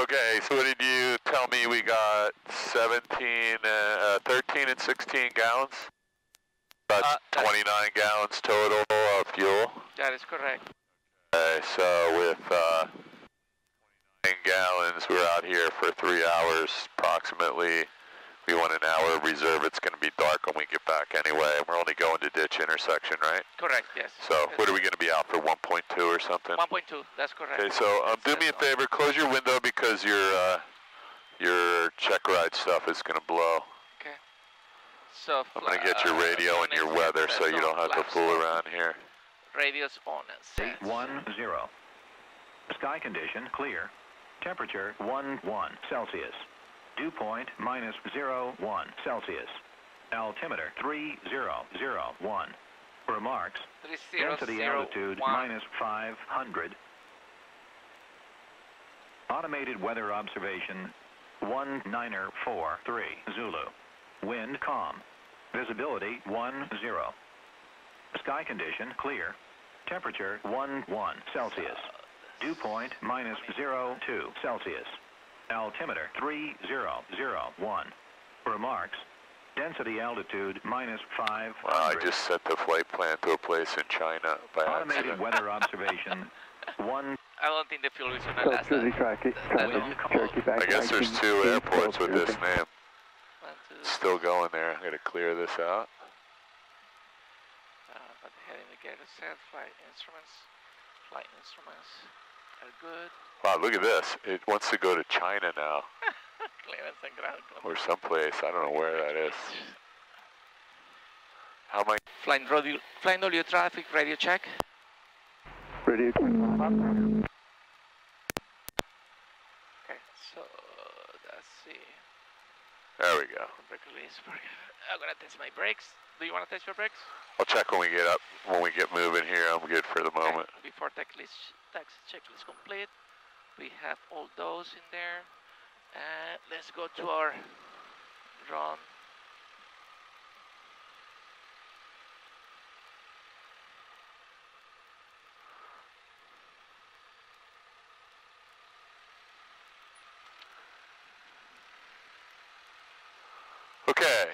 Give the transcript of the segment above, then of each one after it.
Okay, so what did you tell me? We got 13 and 16 gallons? About 29 gallons total of fuel? That is correct. Okay, so with 9 gallons, we're out here for 3 hours approximately. We want an hour of reserve. It's going to be dark when we get back anyway. We're only going to ditch intersection, right? Correct, yes. So what are we going to be out for, 1.2 or something? 1.2, that's correct. Okay, so do me a favor, close your window because your Checkride stuff is going to blow. Okay. So I'm going to get your radio and your weather so you don't have to fool around here. Radio's on and set. 810. Sky condition clear. Temperature 11 Celsius. Dew point -01 Celsius. Altimeter 3001. Remarks. Density altitude -500. Automated weather observation 1943 Zulu. Wind calm. Visibility 10. Sky condition clear. Temperature 11 Celsius. Dew point -02 Celsius. Altimeter 3001. Remarks. Density altitude -500. Wow, I just set the flight plan to a place in China by Automated accident. weather observation 1. I don't think the fuel is going to last I guess there's 2 airports with this name. It's still going there. I'm going to clear this out. But the head indicator set, flight instruments are good. Wow, look at this. It wants to go to China now. Clearance and ground. Or someplace. I don't know where that is. How am I? Flying audio traffic, radio check. Radio. Okay, so let's see. There we go. Brake release. I'm gonna test my brakes. Do you want to test your brakes? I'll check when we get up. When we get moving here, I'm good for the moment. Okay. Before taxi checklist complete, we have all those in there. And let's go to our run. Okay.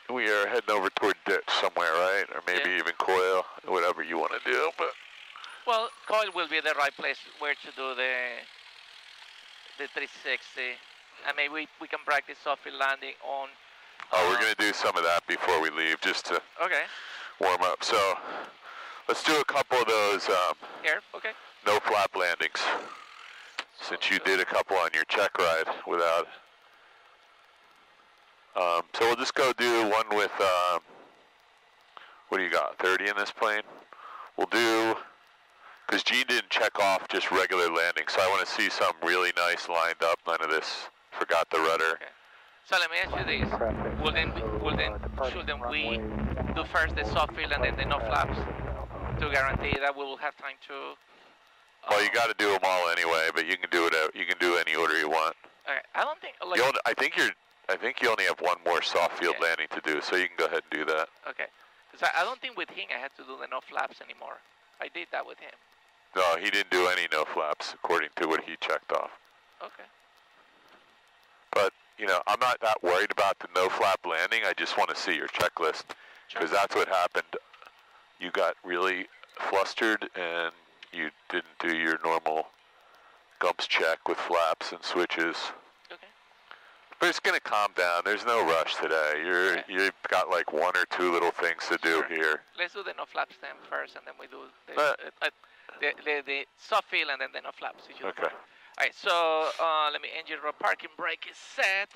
We are heading over toward ditch somewhere, right? Or maybe even coil, whatever you want to do. But well, coil will be the right place where to do the 360. And maybe we can practice soft-field landing on... we're going to do some of that before we leave, just to warm up. So let's do a couple of those here, okay. No flap landings. Since you did a couple on your Checkride without... so we'll just go do one with, what do you got, 30 in this plane? We'll do, because Gene didn't check off just regular landing, so I want to see some really nice lined up, none of this, forgot the rudder. Okay. So let me ask you this, shouldn't we do first the soft field and then the no flaps to guarantee that we will have time to... well, you got to do them all anyway, but you can do it. You can do any order you want. Okay. I don't think... Like, I think you only have one more soft field landing to do, so you can go ahead and do that. Okay. Because I don't think with him I had to do the no flaps anymore. I did that with him. No, he didn't do any no flaps according to what he checked off. Okay. But, you know, I'm not that worried about the no flap landing. I just want to see your checklist, because that's what happened. You got really flustered and you didn't do your normal gumps check with flaps and switches. But it's going to calm down. There's no rush today. You've got like 1 or 2 little things to do here. Let's do the no flaps then first, and then we do the soft field and then the no flaps. Okay. All right. So let me engine row parking brake is set.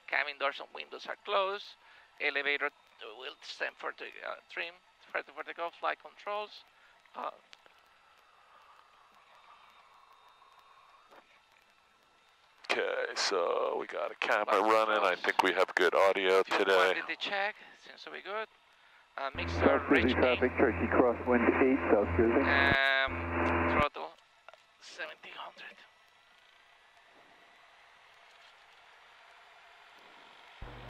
Cabin doors and windows are closed. Elevator will stand for the trim. For the go flight controls. Okay, so we got a camera running. I think we have good audio today. Quantity check, seems to be good. Mixer range traffic, Turkey crosswind 8, South Jersey. Throttle 1700.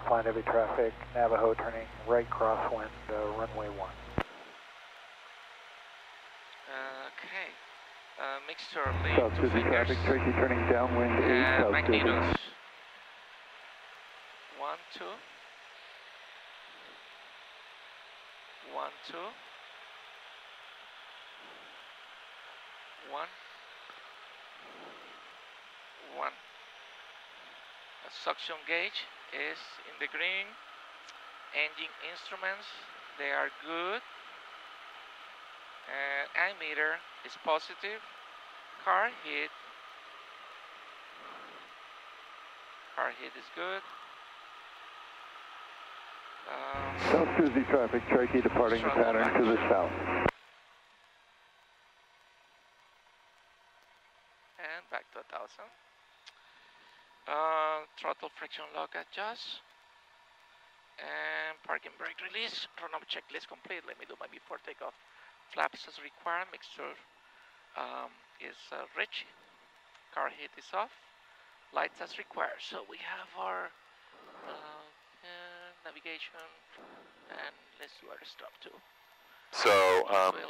Flying heavy traffic, Navajo turning right crosswind, runway 1. Okay. Mixture lead South 2 Jersey fingers. traffic, Turkey turning downwind 8, And South Jersey. magnetos. 1, 2. 1, 2. 1. 1. The suction gauge is in the green. Engine instruments, they are good. And ammeter is positive. Car heat. Car heat is good. South Jersey traffic, Cherokee departing the pattern to the south. And back to 1,000. Throttle friction lock adjust. And parking brake release. Run-up checklist complete. Let me do my before takeoff. Flaps as required. Mixture is rich. Car heat is off. Lights as required. So we have our navigation, and let's do our stop too. So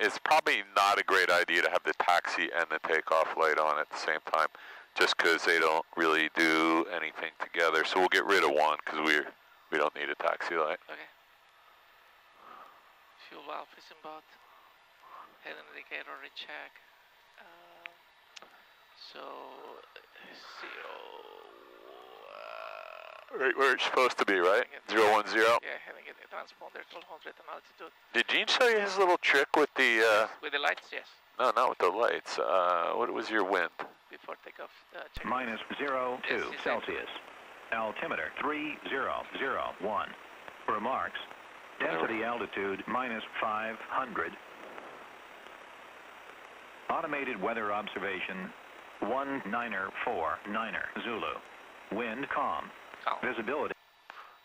it's probably not a great idea to have the taxi and the takeoff light on at the same time, just because they don't really do anything together. So we'll get rid of one because we don't need a taxi light. Okay. Fuel valve is in both. Head indicator recheck. So 0. Right where it's supposed to be, right? 010. Yeah, heading at the transponder 1200 on altitude. Did Gene show you his little trick with the? With the lights, yes. No, not with the lights. What was your wind? Before takeoff. Check. Minus 02 Yes, Celsius. Altimeter 3001. Remarks. Density altitude minus 500. Automated weather observation 1949er Zulu. Wind calm. Visibility.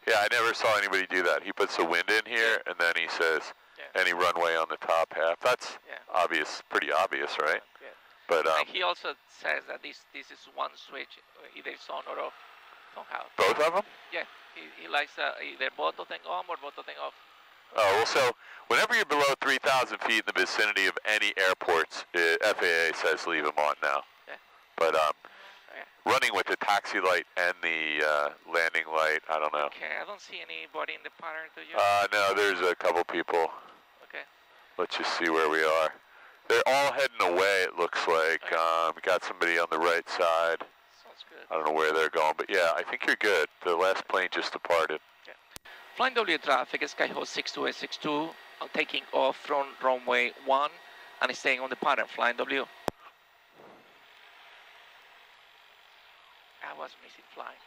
Yeah, I never saw anybody do that. He puts the wind in here, and then he says any runway on the top half. That's obvious, pretty obvious, right? Yeah. But and he also says that this is one switch, either it's on or off. Somehow. Both of them? Yeah, he likes either both of them on or both of them off. Oh, well, so whenever you're below 3,000 feet in the vicinity of any airports, FAA says leave them on now. Yeah. But running with the taxi light and the landing light, I don't know. Okay, I don't see anybody in the pattern, do you? No, there's a couple people. Okay. Let's just see where we are. They're all heading away, it looks like. We got somebody on the right side. Sounds good. I don't know where they're going, but yeah, I think you're good. The last plane just departed. Yeah. Flying W traffic, Skyhawk 6262, taking off from runway 1 and staying on the pattern, flying W. I was missing flying.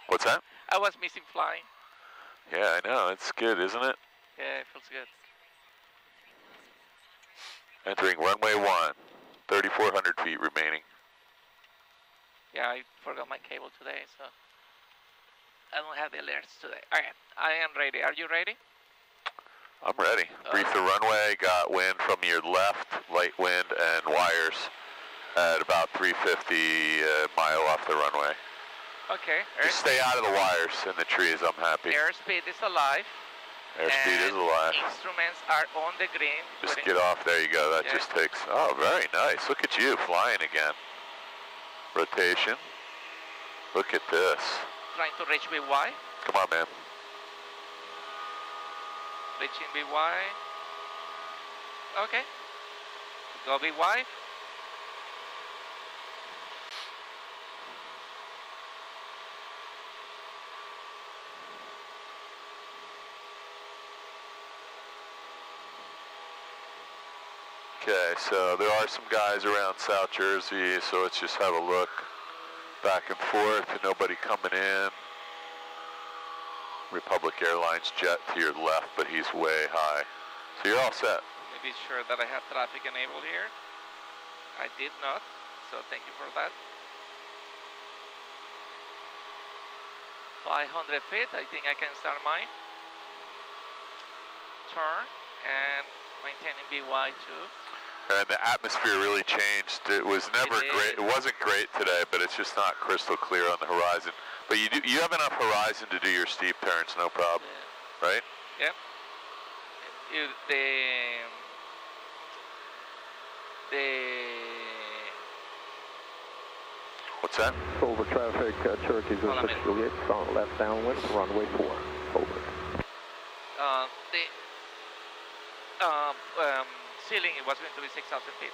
What's that? I was missing flying. Yeah, I know. It's good, isn't it? Yeah, it feels good. Entering runway 1, 3,400 feet remaining. Yeah, I forgot my cable today, so I don't have the alerts today. Okay, I am ready. Are you ready? I'm ready. Brief the runway, got wind from your left, light wind, and wires at about 350 mile off the runway. Okay. Just stay out of the wires and the trees, I'm happy. Airspeed is alive. Airspeed is alive. Instruments are on the green. Just get off, there you go, that just takes, oh, very nice. Look at you, flying again. Rotation. Look at this. Trying to reach BY. Come on, man. Reaching BY. Okay. Go BY. Okay, so there are some guys around South Jersey, so let's just have a look back and forth. Nobody coming in. Republic Airlines jet to your left, but he's way high. So you're all set. Let me be sure that I have traffic enabled here. I did not, so thank you for that. 500 feet, I think I can start mine. Turn and maintaining BY2. And the atmosphere really changed. It was never great. It wasn't great today, but it's just not crystal clear on the horizon. But you have enough horizon to do your steep turns, no problem, right? Yep. The What's that? Over traffic, Cherokee 06 Juliet, strong left downwind, runway 4. Over. The ceiling, it was going to be 6,000 feet.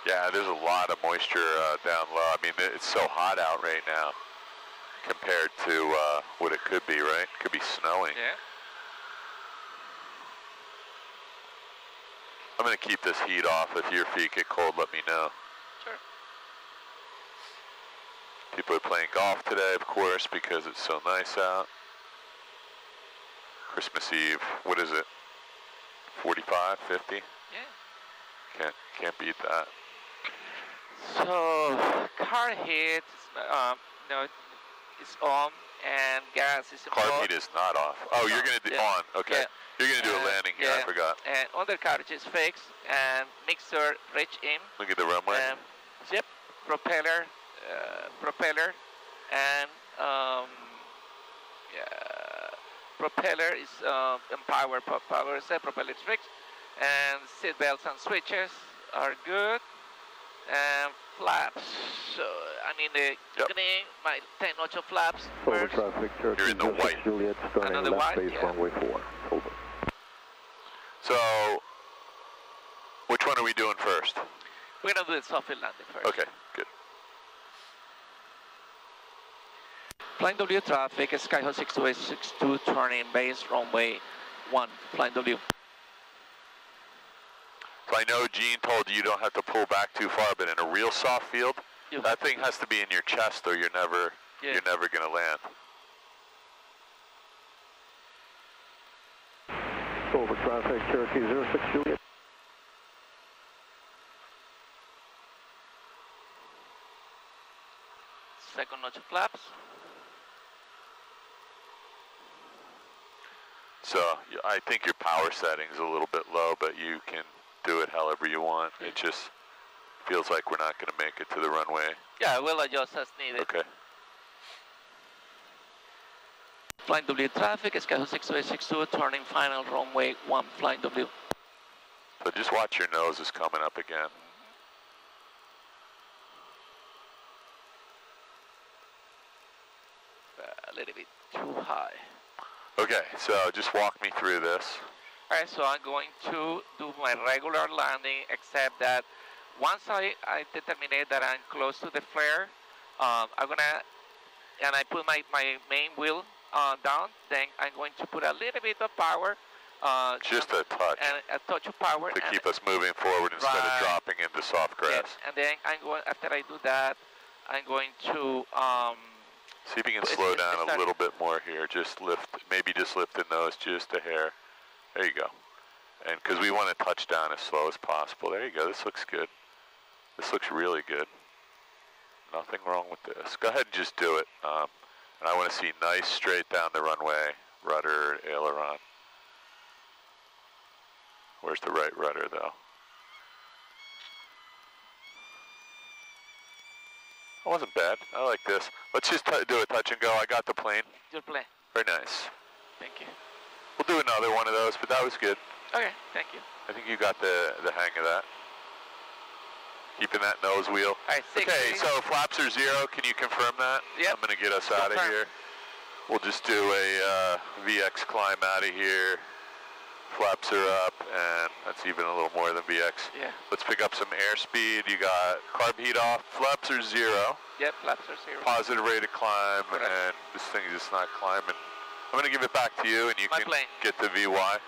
Yeah, there's a lot of moisture down low. I mean, it's so hot out right now compared to what it could be, right? It could be snowing. Yeah. I'm going to keep this heat off. If your feet get cold, let me know. Sure. People are playing golf today, of course, because it's so nice out. Christmas Eve, what is it? 45, 50? Yeah. Can't beat that. So, car heat, no, it's on, and gas is in Carb heat is not off. Oh, you're going to do on. Okay. Yeah. You're going to do a landing here. I forgot. And undercarriage is fixed, and mixer reach in. Look at the runway. Yep. Propeller, and propeller is power set. Propeller is fixed, and seat belts and switches are good. And flaps. So I mean the opening my 10-8 flaps. Over traffic, Cherokee You're in the white. Juliet, starting Another left white, base, runway 4. Over. So, which one are we doing first? We're gonna do the soft landing first. Okay, good. Flying W traffic, Skyhawk 6262, turning base, runway 1, Flying W. So I know Gene told you don't have to pull back too far, but in a real soft field, that thing has to be in your chest or you're never going to land. Over traffic, Cherokee 06 Juliet. Second notch of flaps. So I think your power setting's a little bit low, but you can do it however you want. It just feels like we're not going to make it to the runway. Yeah, we'll adjust as needed. Okay. Flying W traffic, Skyhawk 6262, turning final, runway 1, Flying W. So just watch your nose is coming up again. A little bit too high. Okay, so just walk me through this. Alright, so I'm going to do my regular landing, except that once I determine that I'm close to the flare, I put my main wheel down, then I'm going to put a little bit of power. Just a touch. And a touch of power. To keep us moving forward instead of dropping into soft grass. Yes, and then after I do that, I'm going to... see if you can slow down a little bit more here. Maybe just lift the nose just a hair. There you go. And because we want to touch down as slow as possible. There you go. This looks good. This looks really good. Nothing wrong with this. Go ahead and just do it. And I want to see nice straight down the runway, rudder, aileron. Where's the right rudder though? That wasn't bad. I like this. Let's just do a touch and go. I got the plane. Good plane. Very nice. Thank you. We'll do another one of those, but that was good. Okay, thank you. I think you got the hang of that. Keeping that nose wheel. All right, okay, so flaps are 0. Can you confirm that? Yep. I'm going to get us out of here. We'll just do a VX climb out of here. Flaps are up, and that's even a little more than VX. Yeah. Let's pick up some airspeed. You got carb heat off. Flaps are 0. Yep, flaps are 0. Positive rate of climb, Correct. and this thing is just not climbing. I'm going to give it back to you, and you can get the VY.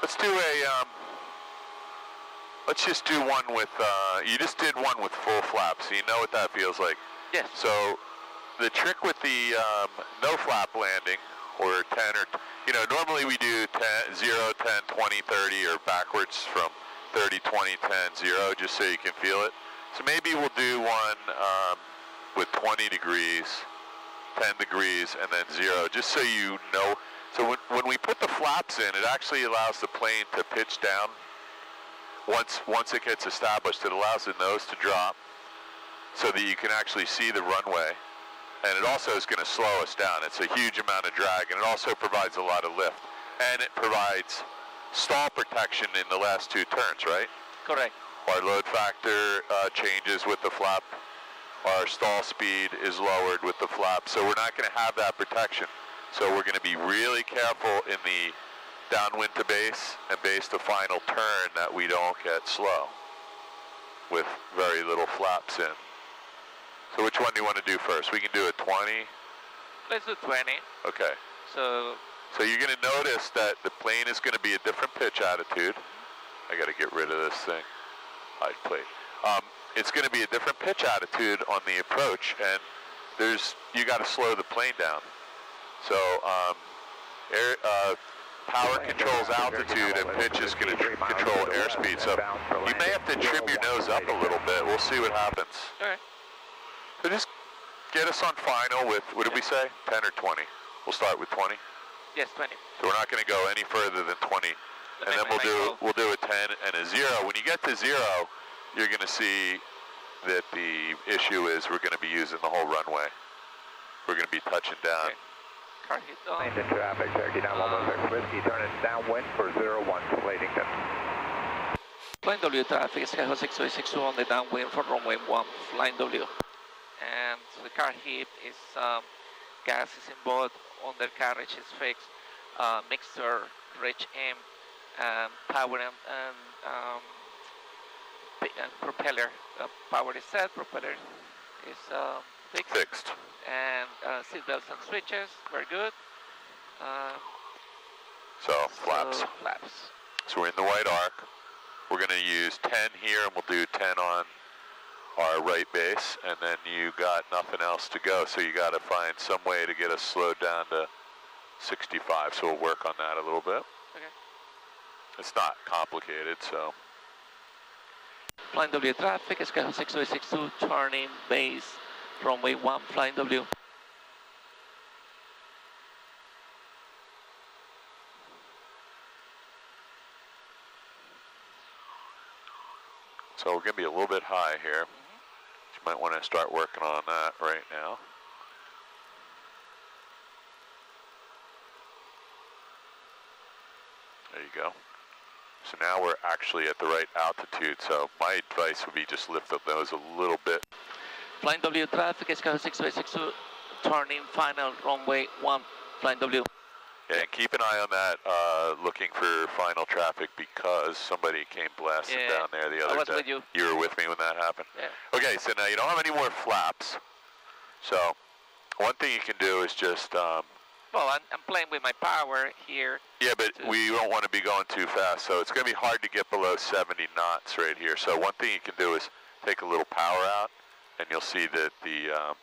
Let's do let's just do one with, you just did one with full flaps, so you know what that feels like. Yes. So the trick with the no flap landing, or 10, or, normally we do 10, 0, 10, 20, 30, or backwards from 30, 20, 10, 0, just so you can feel it. So maybe we'll do one with 20 degrees, 10 degrees, and then 0, just so you know. So when we put the flaps in, it actually allows the plane to pitch down once it gets established, it allows the nose to drop so that you can actually see the runway. And it also is going to slow us down. It's a huge amount of drag, and it also provides a lot of lift. And it provides stall protection in the last two turns, right? Correct. Our load factor changes with the flap. Our stall speed is lowered with the flap. So we're not going to have that protection. So we're going to be really careful in the downwind to base and base to final turn that we don't get slow with very little flaps in. So which one do you want to do first? We can do a 20. Let's do 20. Okay. So you're going to notice that the plane is going to be a different pitch attitude. I got to get rid of this thing. Hide plate. It's going to be a different pitch attitude on the approach, and you got to slow the plane down. So power controls altitude, and pitch is going to control airspeed. So you may have to trim your nose up a little bit. We'll see what happens. all right. So just get us on final with, what did we say, 10 or 20? We'll start with 20. Yes, 20. So we're not going to go any further than 20. And then we'll do a 10 and a 0. When you get to 0, you're going to see that the issue is we're going to be using the whole runway. We're going to be touching down. Okay. Car hit on. Into traffic, Cherokee 911 Whiskey, turning downwind for 01 to Ladington. Flying W traffic, schedule 6862 on the downwind for runway 1, flying W. And the car heat is gas is involved, undercarriage is fixed, mixer, rich aim, power and propeller. Power is set, propeller is fixed. And seat belts and switches, very good. So flaps. Flaps. So we're in the white arc. We're going to use 10 here, and we'll do 10 on our right base, and then you got nothing else to go, so you got to find some way to get us slowed down to 65, so we'll work on that a little bit. Okay. It's not complicated, so. Flying W traffic, schedule 6862, turning base, runway 1, flying W. So we're going to be a little bit high here. You might want to start working on that right now. There you go. So now we're actually at the right altitude. So my advice would be just lift the nose a little bit. Flying W traffic, schedule 6862, turning final, runway 1, flying W. Yeah, and keep an eye on that, looking for final traffic, because somebody came blasting down there the other day. With you. You were with me when that happened? Yeah. Okay, so now you don't have any more flaps. So one thing you can do is just... well, I'm playing with my power here. Yeah, but we don't want to be going too fast, so it's going to be hard to get below 70 knots right here. So one thing you can do is take a little power out, and you'll see that the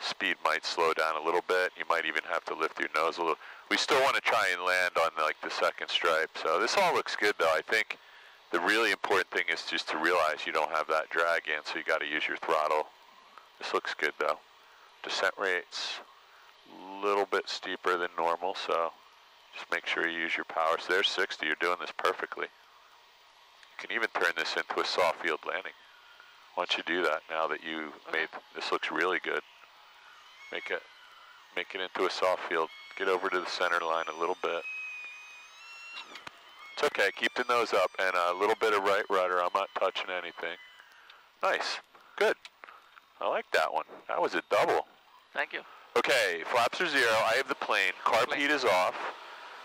speed might slow down a little bit. You might even have to lift your nose a little. We still want to try and land on like the second stripe. So this all looks good though. I think the really important thing is just to realize you don't have that drag in, so you got to use your throttle. This looks good though. Descent rate's a little bit steeper than normal, so just make sure you use your power. So there's 60, you're doing this perfectly. You can even turn this into a soft field landing. Why don't you do that now that you made, this looks really good. Make it into a soft field. Get over to the center line a little bit. It's okay, keep the nose up and a little bit of right rudder. I'm not touching anything. Nice, good. I like that one. That was a double. Thank you. Okay, flaps are 0. I have the plane. Carb heat is off.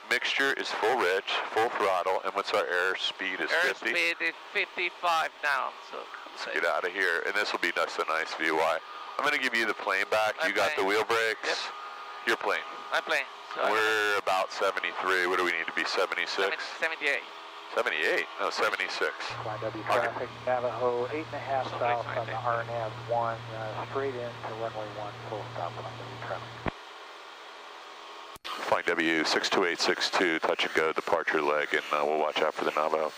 Mixture is full rich, full throttle, and what's our air speed is 50? Air speed is 55 now, so. Let's get out of here, and this will be nice, a nice view. Why? I'm going to give you the plane back. You got the wheel brakes. Yep. Your plane. My plane. So we're about 73. What do we need to be, 76? 78. 78? No, 76. Flying W traffic, Navajo, 8.5 south on the RNAV 1, straight into runway 1, full stop, Flying W traffic. Flying W, 62862, touch and go, departure leg, and we'll watch out for the Navajo.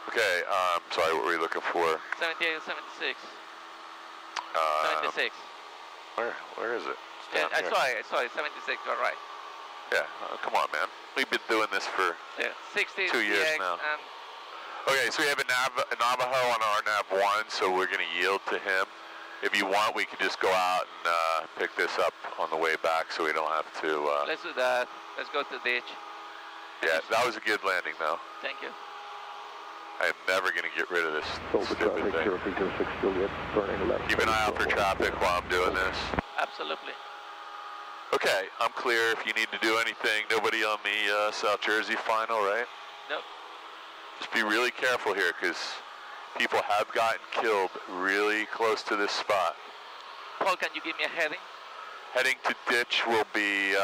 Okay, sorry, what were we looking for? 78 and 76. 76. Where is it? Yeah, I saw it, 76, you're right. Yeah, come on, man. We've been doing this for 60 2 years CX now. And Okay, so we have a Navajo on our nav1, so we're going to yield to him. If you want, we can just go out and pick this up on the way back so we don't have to... let's do that. Let's go to the ditch. Yeah, that was a good landing, though. Thank you. I am never going to get rid of this stupid thing. 0306 Juliet, burning 11. Keep an eye out for traffic while I'm doing this. Absolutely. Okay, I'm clear if you need to do anything. Nobody on the South Jersey final, right? Nope. Just be really careful here, because people have gotten killed really close to this spot. Paul, can you give me a heading? Heading to ditch will be...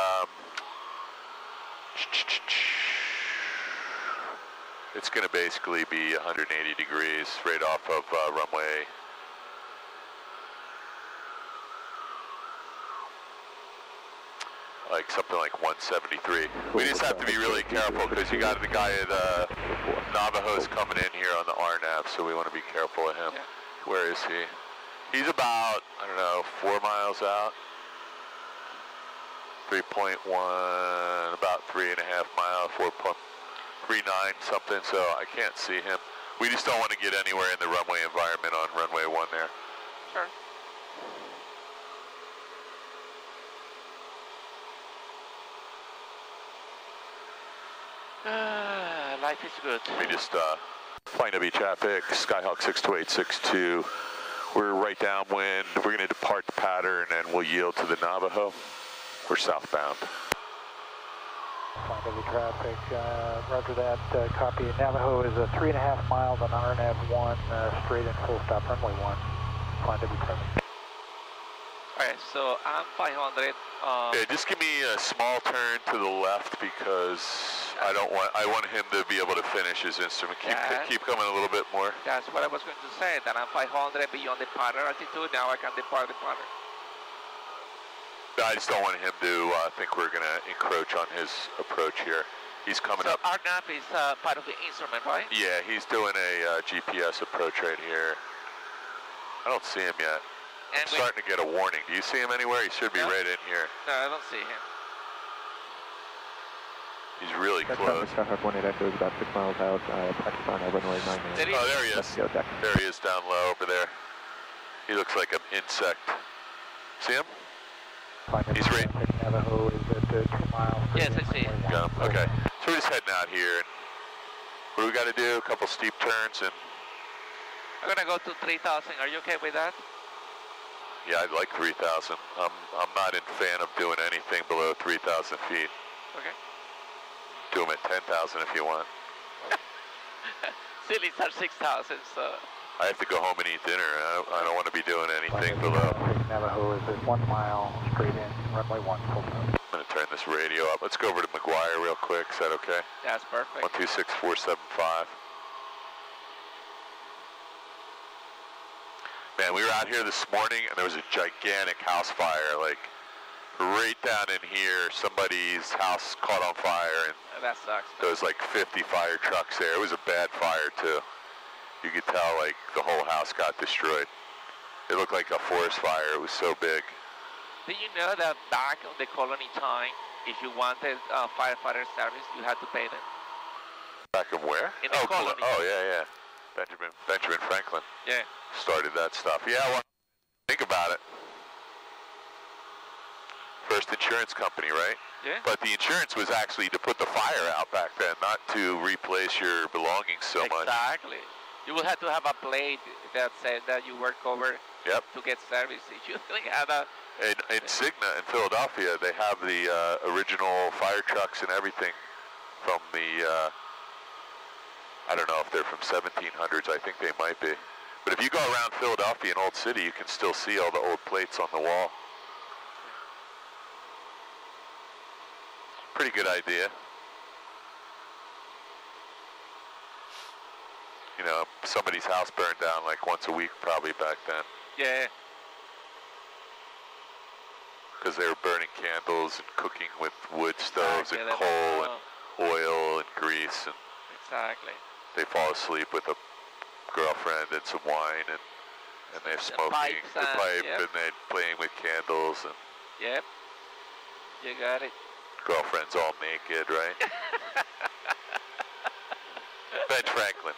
it's going to basically be 180 degrees right off of runway. Like something like 173. We just have to be really careful because you got the guy at Navajo's coming in here on the RNAV, so we want to be careful of him. Yeah. Where is he? He's about, I don't know, 4 miles out. 3.1, about 3.5 miles, 4.39 something, so I can't see him. We just don't want to get anywhere in the runway environment on runway 1 there. Sure. Life is good. We just, flying W traffic, Skyhawk 62862. We're right downwind. We're going to depart the pattern and we'll yield to the Navajo. We're southbound. Flying W traffic, roger that, copy. Navajo is 3.5 miles on RNAV 1, straight in full stop, runway 1. Flying W traffic. Alright, so I'm 500. Yeah, just give me a small turn to the left because I want him to be able to finish his instrument. Keep coming a little bit more. That's what I was going to say, that I'm 500 beyond the pattern altitude, now I can depart the pattern. I just don't want him to think we're going to encroach on his approach here. He's coming up. RNAV is part of the instrument, right? Yeah, he's doing a GPS approach right here. I don't see him yet. I'm starting to get a warning. Do you see him anywhere? He should be right in here. No, I don't see him. He's really close. Skyhawk 18 Echo is about 6 miles out, Pakistan, runway 9. Oh, there he is. There he is down low over there. He looks like an insect. See him? He's right. Navajo is at 2 miles. Yes, I see him. Yeah, okay. So we're just heading out here. And what do we got to do? A couple steep turns and... I'm going to go to 3,000. Are you okay with that? Yeah, I'd like 3,000. I'm not a fan of doing anything below 3,000 feet. Okay. Do them at 10,000 if you want. Ceilings are 6,000, so... I have to go home and eat dinner. I don't want to be doing anything below. Navajo is at 1 mile, straight in, runway 1, full stop. I'm going to turn this radio up. Let's go over to McGuire real quick. Is that okay? That's perfect. 126475. Man, we were out here this morning and there was a gigantic house fire, like right down in here. Somebody's house caught on fire and that sucks. there was like 50 fire trucks there. It was a bad fire too. You could tell like the whole house got destroyed. It looked like a forest fire. It was so big. Did you know that back on the colony time, if you wanted firefighter service, you had to pay them? Back in where? In the colony. Oh, yeah. Benjamin Franklin. Yeah. Started that stuff. Yeah, well, think about it. First insurance company, right? Yeah. But the insurance was actually to put the fire out back then, not to replace your belongings so much. Exactly. You will have to have a plate that said that you were covered to get service. If you have a... In Cigna, in Philadelphia, they have the original fire trucks and everything from the, I don't know if they're from 1700s, I think they might be. But if you go around Philadelphia and Old City, you can still see all the old plates on the wall. Pretty good idea. You know, somebody's house burned down like once a week probably back then. Yeah. Because they were burning candles and cooking with wood stoves and coal and oil and grease. And exactly. They fall asleep with a girlfriend and some wine and they're smoking the pipe and they're playing with candles. And Yep. You got it. girlfriend's all naked, right? Ben Franklin.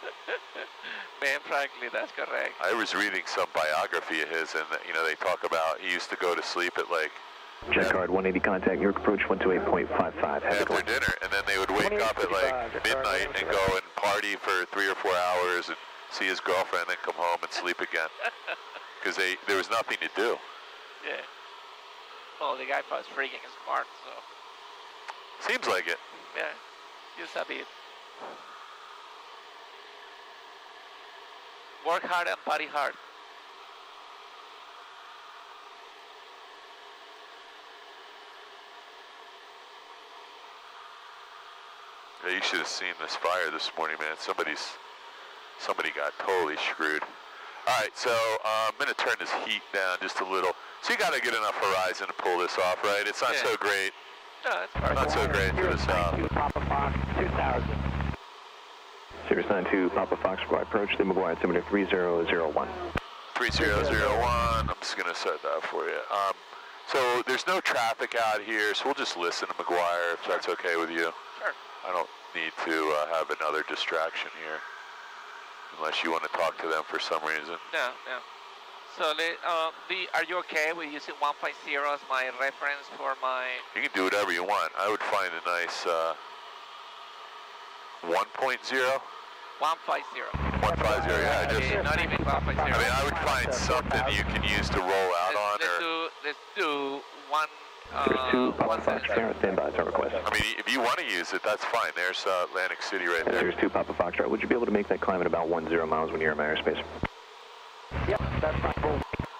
Ben Franklin, that's correct. I was reading some biography of his, and you know they talk about he used to go to sleep at like Checkride 180 contact, York approach 128.55. after dinner, and then they would wake up at like midnight and go and party for 3 or 4 hours and see his girlfriend, and then come home and sleep again because there was nothing to do. Yeah. Well, the guy was freaking smart, so. Seems like it. Yeah, just a bit. Work hard and party hard. Yeah, you should have seen this fire this morning, man. Somebody got totally screwed. All right, so I'm gonna turn this heat down just a little. So you gotta get enough horizon to pull this off, right? It's not so great. No, it's perfect. Not so great for the south. Papa Fox 2000. Cirrus 92, Papa Fox, Squad approach, the McGuire altimeter 3001. 3001, I'm just gonna set that for you. So there's no traffic out here, so we'll just listen to McGuire if that's okay with you. Sure. I don't need to have another distraction here, unless you want to talk to them for some reason. No, no. So, are you okay with using 150 as my reference for my... You can do whatever you want. I would find a nice 1.0. 150. 150, yeah. Just, not even 150. I mean, I would find something you can use to roll out on. Let's do one... Cirrus 2, Papa Fox, stand by, turn request. I mean, if you want to use it, that's fine. There's Atlantic City right there. Cirrus 2, Papa Fox, would you be able to make that climb at about 10 miles when you're in my airspace? Yep, that's fine.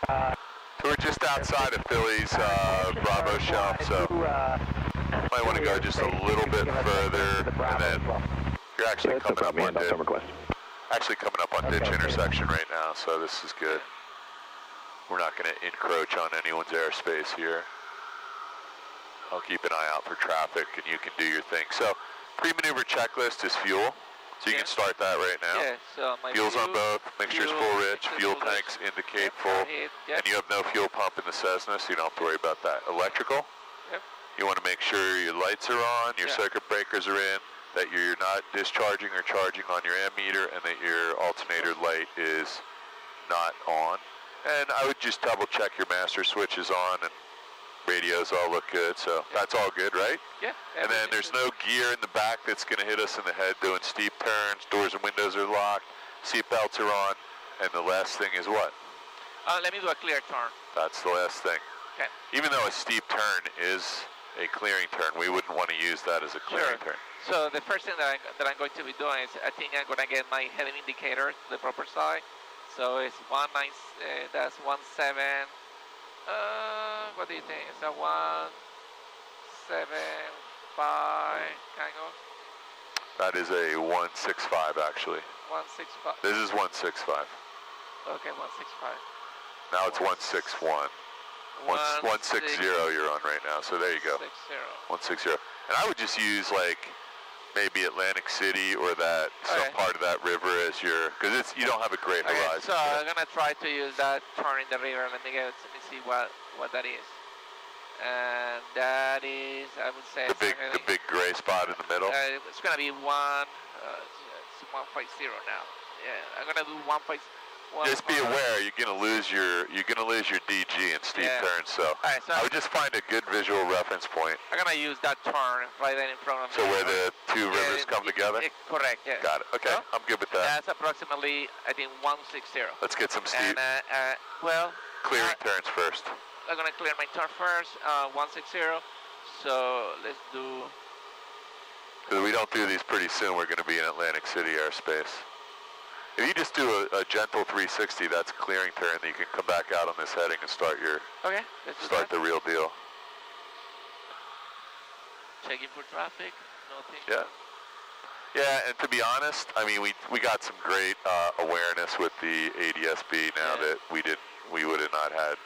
So we're just outside of Philly's Bravo shelf, so might want to go just a little bit further, and then you're actually coming up on ditch intersection right now, so this is good. We're not going to encroach on anyone's airspace here. I'll keep an eye out for traffic, and you can do your thing. So pre-maneuver checklist is fuel. So you can start that right now. Yeah, so my Fuel's on both, mixture's full rich, fuel tanks indicate full, and you have no fuel pump in the Cessna, so you don't have to worry about that. Electrical, you want to make sure your lights are on, your circuit breakers are in, that you're not discharging or charging on your ammeter, and that your alternator light is not on. And I would just double check your master switch is on, and radios all look good, so that's all good, right? Yeah. And then there's no gear in the back that's going to hit us in the head doing steep turns, doors and windows are locked, seat belts are on, and the last thing is what? Let me do a clear turn. That's the last thing. Okay. Even though a steep turn is a clearing turn, we wouldn't want to use that as a clearing turn. So the first thing that I'm going to be doing is I think I'm going to get my heading indicator to the proper side. So it's 19, that's 17. What do you think? It's a 175 kind of? That is a 165 actually. 165. This is 165. Okay, 165. Now it's 161. 160 you're on right now, so there you go. 160. And I would just use like maybe Atlantic City or that some part of that river as your, because it's you don't have a great horizon. So I'm gonna try to use that turn in the river. Let me see what that is. And that is, I would say, the big gray spot in the middle. It's gonna be it's 150 now. Yeah, I'm gonna do 150. Just be aware, you're gonna lose your DG in steep turns. So, so I would just find a good visual reference point. I'm gonna use that turn right there in front of me. So where the two rivers come together. Correct. Yeah. Got it. Okay, I'm good with that. That's approximately, I think, 160. Let's get some steep. And clearing turns first. I'm gonna clear my turn first. 160. So let's do. Because we don't do these pretty soon, we're gonna be in Atlantic City airspace. If you just do a gentle 360, that's a clearing turn, then you can come back out on this heading and start your the real deal. Checking for traffic, nothing. Yeah, and to be honest, I mean we got some great awareness with the ADS-B now that we would have not had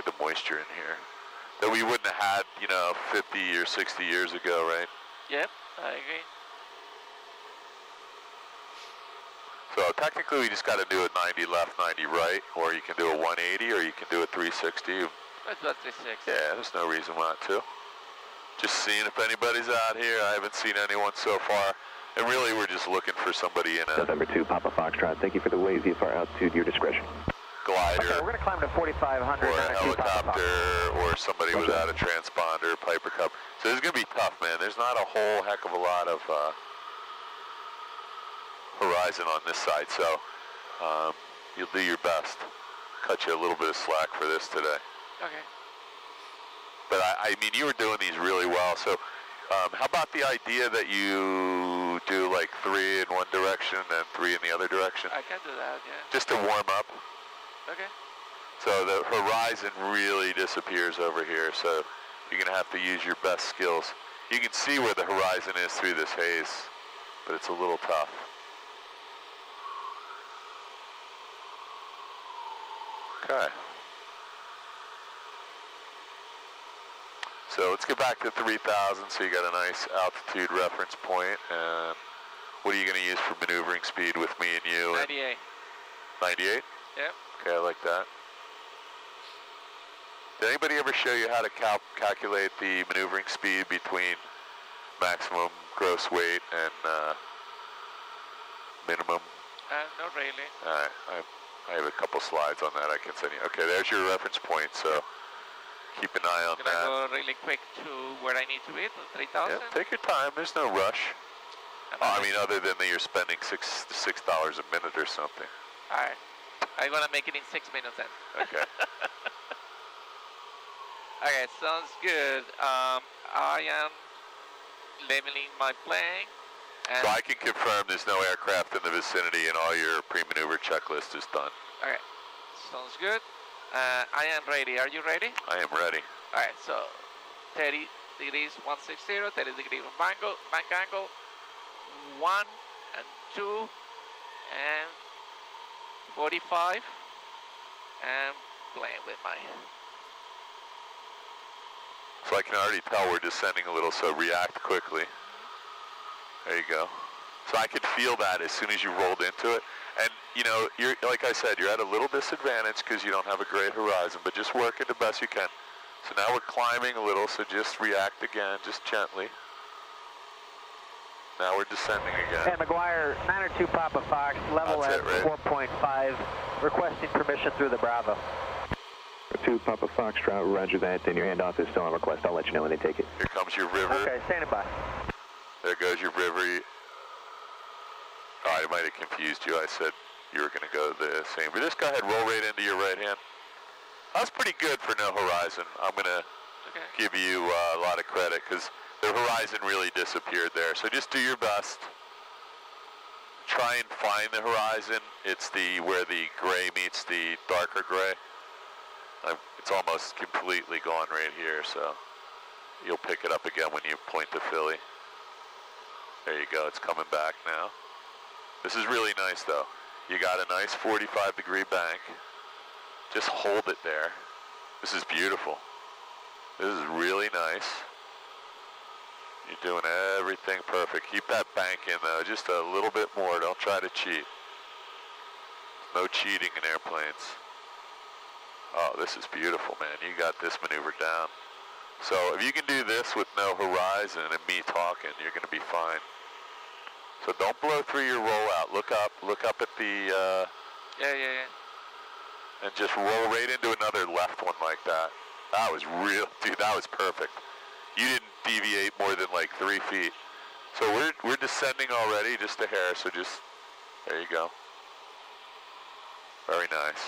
the moisture in here that we wouldn't have had 50 or 60 years ago, right? Yep, I agree. So technically we just got to do a 90 left, 90 right, or you can do a 180, or you can do a 360. Let's do a 360. Yeah, there's no reason not to. Just seeing if anybody's out here. I haven't seen anyone so far. And really, we're just looking for somebody in a... November 2, Papa Foxtrot. Thank you for the wave. VFR altitude, your discretion. Glider. Okay, we're going to climb to 4,500. Or a helicopter, or somebody without a transponder, Piper Cup. So this is going to be tough, man. There's not a whole heck of a lot of horizon on this side, so you'll do your best. Cut you a little bit of slack for this today. Okay. But I mean, you were doing these really well, so how about the idea that you do like 3 in one direction and 3 in the other direction? I can do that, yeah. Just to warm up. Okay. So the horizon really disappears over here, so you're going to have to use your best skills. You can see where the horizon is through this haze, but it's a little tough. Okay. So let's get back to 3,000, so you got a nice altitude reference point. And what are you going to use for maneuvering speed with me and you? 98. 98? Yep. Okay, I like that. Did anybody ever show you how to calculate the maneuvering speed between maximum gross weight and minimum? Not really. All right, I have a couple slides on that I can send you. Okay, there's your reference point, so keep an eye on Can that. I go really quick to where I need to be, to 3,000? Yeah, take your time, there's no rush. I mean, other than that you're spending $6 a minute or something. All right. I'm going to make it in 6 minutes then. Okay. Okay, sounds good. I am leveling my plane. And So I can confirm there's no aircraft in the vicinity and all your pre-maneuver checklist is done. Okay, sounds good. I am ready. Are you ready? I am ready. All right, so 30 degrees 160, 30 degrees of bank angle, 1 and 2 and 45 and playing with my... So I can already tell we're descending a little, so react quickly. There you go. So I could feel that as soon as you rolled into it. And, you know, you're like I said, you're at a little disadvantage because you don't have a great horizon, but just work it the best you can. So now we're climbing a little, so just react again, just gently. Now we're descending again. And McGuire, 902 Papa Fox, level at 4.5, requesting permission through the Bravo. 2 Papa Foxtrot, roger that, and your handoff is still on request. I'll let you know when they take it. Here comes your river. Okay, standing by. There goes your river. Oh, I might have confused you. I said you were going to go the same. But just go ahead, roll right into your right hand. That's pretty good for no horizon. I'm going to give you a lot of credit because the horizon really disappeared there. So just do your best. Try and find the horizon. It's where the gray meets the darker gray. It's almost completely gone right here, so you'll pick it up again when you point to Philly. There you go, it's coming back now. This is really nice though. You got a nice 45-degree bank. Just hold it there. This is beautiful. This is really nice. You're doing everything perfect. Keep that bank in though, just a little bit more. Don't try to cheat. No cheating in airplanes. Oh, this is beautiful, man. You got this maneuver down. So if you can do this with no horizon and me talking, you're going to be fine. So don't blow through your rollout. Look up at the... Yeah. And just roll right into another left one like that. That was real, dude, that was perfect. You didn't deviate more than like 3 feet. So we're descending already, just a hair, so just, there you go. Very nice.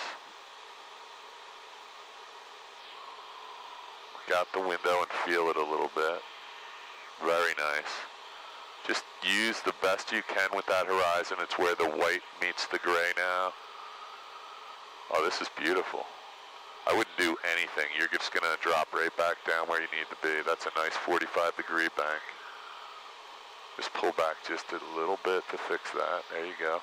Out the window and feel it a little bit. Very nice. Just use the best you can with that horizon. It's where the white meets the gray now. Oh, this is beautiful. I wouldn't do anything. You're just going to drop right back down where you need to be. That's a nice 45-degree bank. Just pull back just a little bit to fix that. There you go.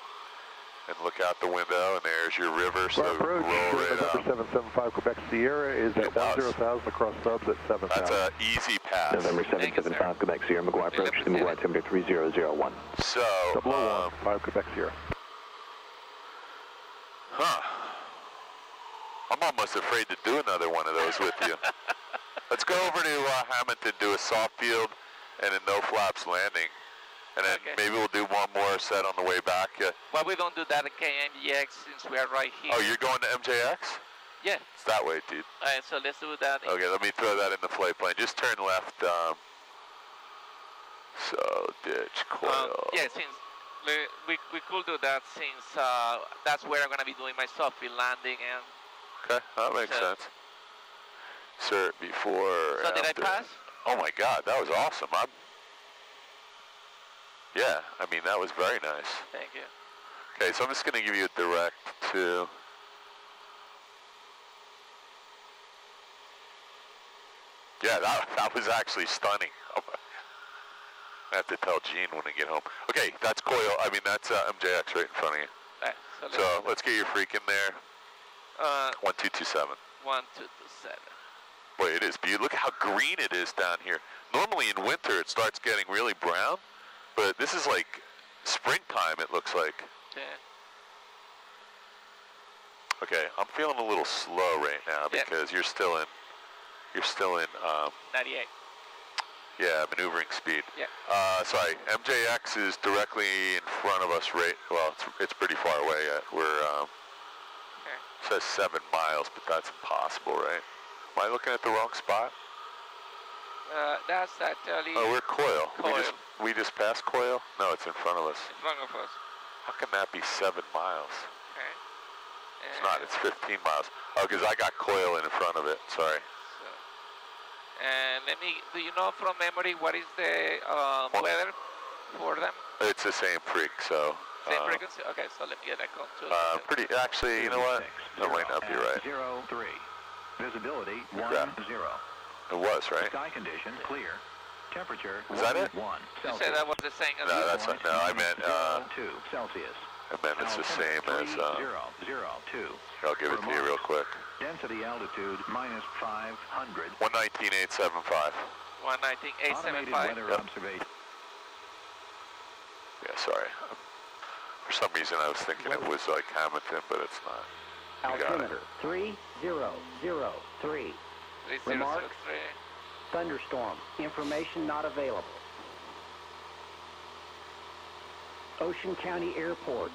And look out the window, and there's your river, so roll right up. 775 Quebec Sierra is at 10,000 across subs at 7,000. That's an easy pass. November 775 Quebec Sierra, McGuire approach, the McGuire altimeter 3001. So, 5 Quebec Sierra. I'm almost afraid to do another one of those with you. Let's go over to Hamilton, do a soft field and a no flaps landing. And then maybe we'll do one more set on the way back. Well, we don't do that in KMJX since we are right here. Oh, you're going to MJX? Yeah. It's that way, dude. All right, so let's do that. Okay, let me throw that in the flight plan. Just turn left. So, ditch, coil. Yeah, since we could do that since that's where I'm going to be doing my soft field landing. And okay, that makes sense. Sir, before. So did I pass? Oh my God, that was awesome. Yeah, I mean, that was very nice. Thank you. Okay, so I'm just going to give you a direct to... Yeah, that was actually stunning. I have to tell Gene when I get home. Okay, that's coil. I mean, that's MJX right in front of you. Right, so let's get your freak in there. 1227. 1227. Boy, it is beautiful. Look how green it is down here. Normally in winter it starts getting really brown, but this is like springtime, it looks like. Yeah. Okay, I'm feeling a little slow right now because you're still in 98. Yeah, maneuvering speed. Yeah. Sorry, MJX is directly in front of us, right? Well, it's pretty far away. We're it says 7 miles, but that's impossible, right? Am I looking at the wrong spot? That's actually... Oh, we're coil. Coil. We just passed coil? No, it's in front of us. In front of us. How can that be 7 miles? Okay. It's not, it's 15 miles. Oh, because I got coil in front of it, sorry. And do you know from memory what is the weather for them? It's the same freak, so... Same frequency? Okay, so let me get that control. Actually, you know what? That might not be right. 03. Visibility 10. It was, right? Sky condition clear. Temperature is that it? 1 You said that was the same as no, that's not, no, I meant 2 Celsius. I meant it's the same as 002. I'll give it to you real quick. Density altitude -500. 119.875. 119.875. Weather observation. Yeah, sorry. For some reason I was thinking it was like Hamilton, but it's not. Altimeter 3003. Remark, thunderstorm, information not available. Ocean County Airport.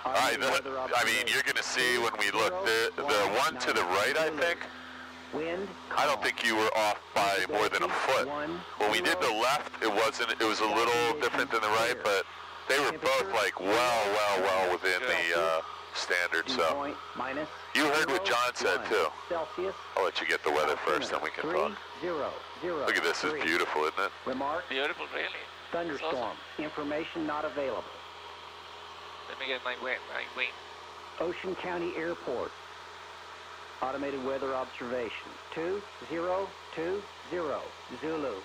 All right, I mean, you're going to see when we look, the one to the right, I think, I don't think you were off by more than a foot. When we did the left, it was a little different than the right, but they were both like well within the standard, so. You heard what John said too. I'll let you get the weather first, then we can talk. Look at this, it's beautiful, isn't it? Remark, beautiful, really. Thunderstorm, awesome. Information not available. Let me get my wing. Ocean County Airport. Automated weather observation. 2020 Zulu.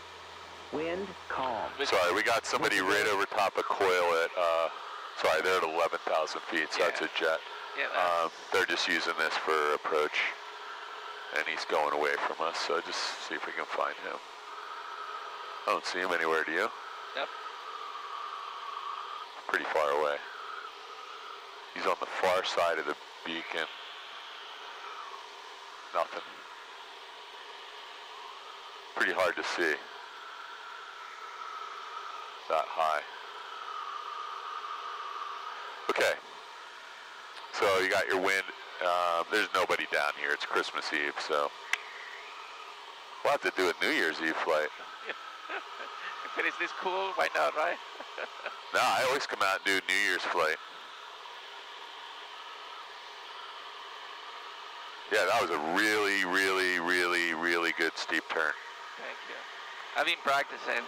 Wind calm. Sorry, we got somebody right over top of coil at, sorry, they're at 11,000 feet, so that's a jet. Yeah, they're just using this for approach, and he's going away from us, so just see if we can find him. I don't see him anywhere, do you? Yep. Pretty far away. He's on the far side of the beacon. Nothing. Pretty hard to see. That high. Okay. So you got your wind. There's nobody down here. It's Christmas Eve, so we'll have to do a New Year's Eve flight. If it is this cool, why not, right? No, I always come out and do a New Year's flight. Yeah, that was a really good steep turn. Thank you. I've been practicing.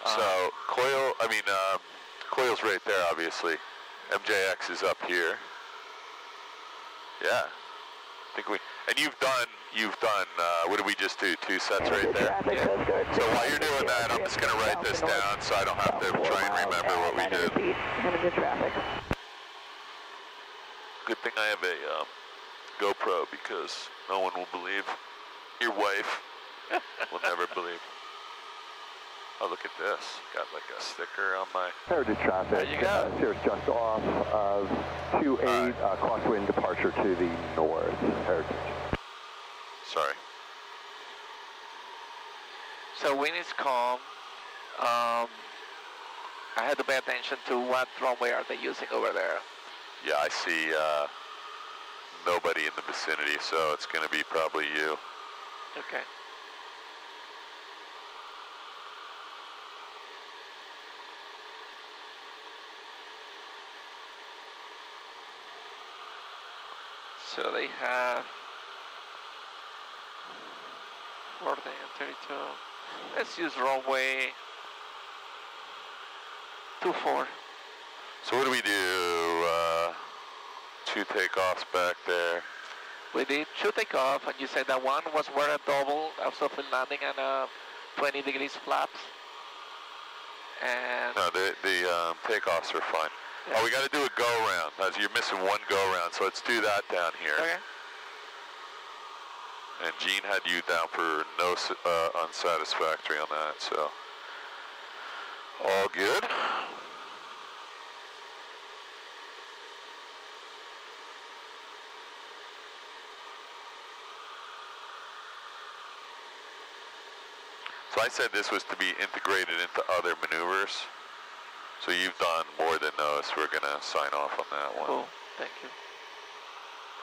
So coil's right there, obviously. MJX is up here. Yeah, I think and you've done, what did we just do, 2 sets right there? Yeah. So while you're doing that, I'm just gonna write this down so I don't have to try and remember what we did. Good thing I have a GoPro because no one will believe. Your wife will never believe. Oh, look at this. Got like a sticker on my... Heritage traffic, Cirrus just off of 28, crosswind departure to the north, Heritage. Sorry. So wind is calm. I had to pay attention to what runway are they using over there. Yeah, I see nobody in the vicinity, so it's going to be probably you. Okay. So they have 40 and 32. Let's use runway 24. So what do we do? 2 takeoffs back there. We did 2 takeoff, and you said that one was where a double, also for landing and 20 degrees flaps. And No, the takeoffs are fine. yeah. Oh, we got to do a go round. You're missing one go round, so let's do that down here. Okay. And Gene had you down for no unsatisfactory on that, so all good. So I said this was to be integrated into other maneuvers. So you've done more than those. We're going to sign off on that one. Cool. Thank you.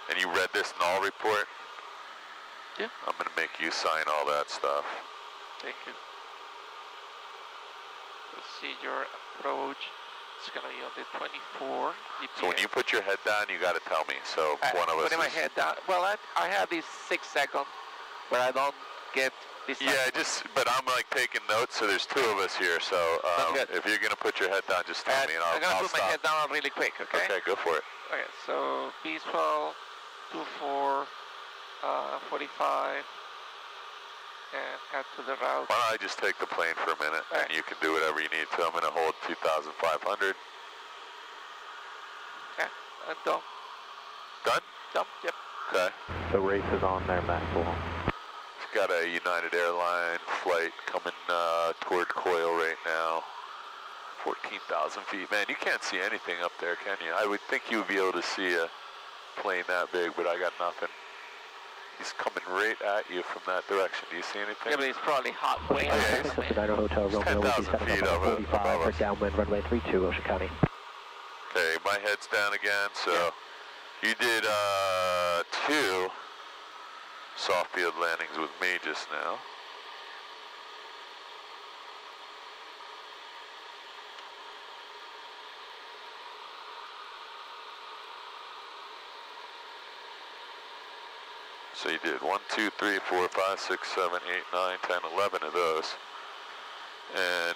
And you read this null report? Yeah. I'm going to make you sign all that stuff. Thank you. Procedure approach. It's going to be on the 24. So when you put your head down, you got to tell me. So one of us putting my head down. Well, I have these 6 seconds where I don't get this. Yeah, but I'm like taking notes, so there's 2 of us here. So if you're going to put your head down, just tell me and I'm going to I'll put stop. my head down really quick, okay? Okay, go for it. Okay, so peaceful, 24, 45, and add to the route. Why don't I just take the plane for a minute, and you can do whatever you need to. I'm going to hold 2,500. Okay, and go. Done? Jump, yep. Okay. The race is on there, Maxwell. Got a United Airlines flight coming toward Coyle right now. 14,000 feet. Man, you can't see anything up there, can you? I would think you would be able to see a plane that big, but I got nothing. He's coming right at you from that direction. Do you see anything? Yeah, but it's probably hot way Niner Hotel, Romeo, will be 10,000 feet 45 for downwind, runway 32, Ocean County. Okay, my head's down again, so you did 2 soft field landings with me just now. So you did 1, 2, 3, 4, 5, 6, 7, 8, 9, 10, 11 of those. And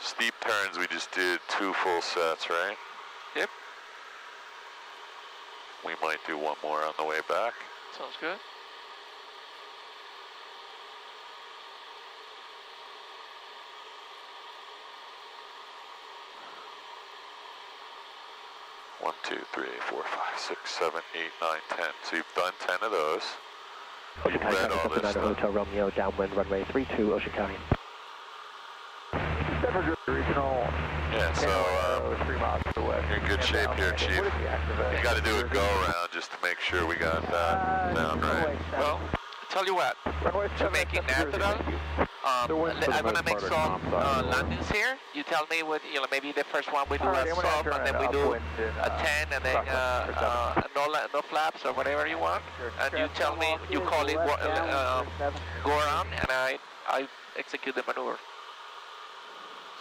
steep turns, we just did 2 full sets, right? Yep. We might do 1 more on the way back. Sounds good. One, 2, 3, 4, 5, 6, 7, 8, 9, 10. So you've done 10 of those. Ocean County, read all this Niner stuff. Hotel, Romeo, downwind, runway 32, Ocean County. Denver Regional. Yeah, so 3 miles to the west. you're in good shape here, Chief. You got to do a go around just to make sure we got that down right. Well, tell you what, to make it natural, I'm gonna make some landings here. You tell me what, maybe the first one we do a soft, and then we do a 10, and then no flaps or whatever you want. And you tell me, you call it go around, and I execute the maneuver.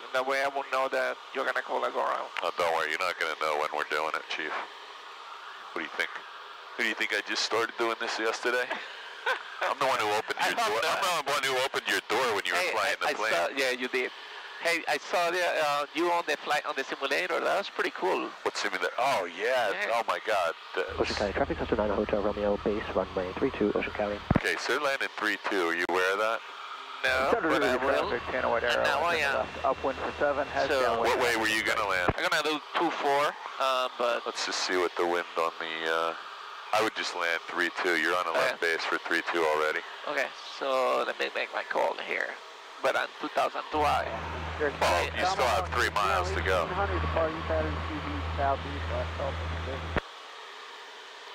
So that way I will know that you're gonna call a go around. Oh, don't worry, you're not going to know when we're doing it, Chief. What do you think? Who do you think I just started doing this yesterday? I'm the one who opened your door. I'm the one who opened your door when you were flying the plane. Yeah, you did. Hey, I saw you on the flight on the simulator. That was pretty cool. What simulator? Oh, yeah. Oh, my God. Ocean County, traffic center 9 Hotel, Romeo, base, runway 32, Ocean County. Okay, so they're landing 3-2. Are you aware of that? No, but I will. And now I am. Upwind for 7, head So, downwind. What way were you going to land? I'm going to do 2-4, but... Let's just see what the wind on the... I would just land 3-2. You're on a left base for 3-2 already. Okay, so let me make my call here. But on 2002, Well, you still have 3 miles to go.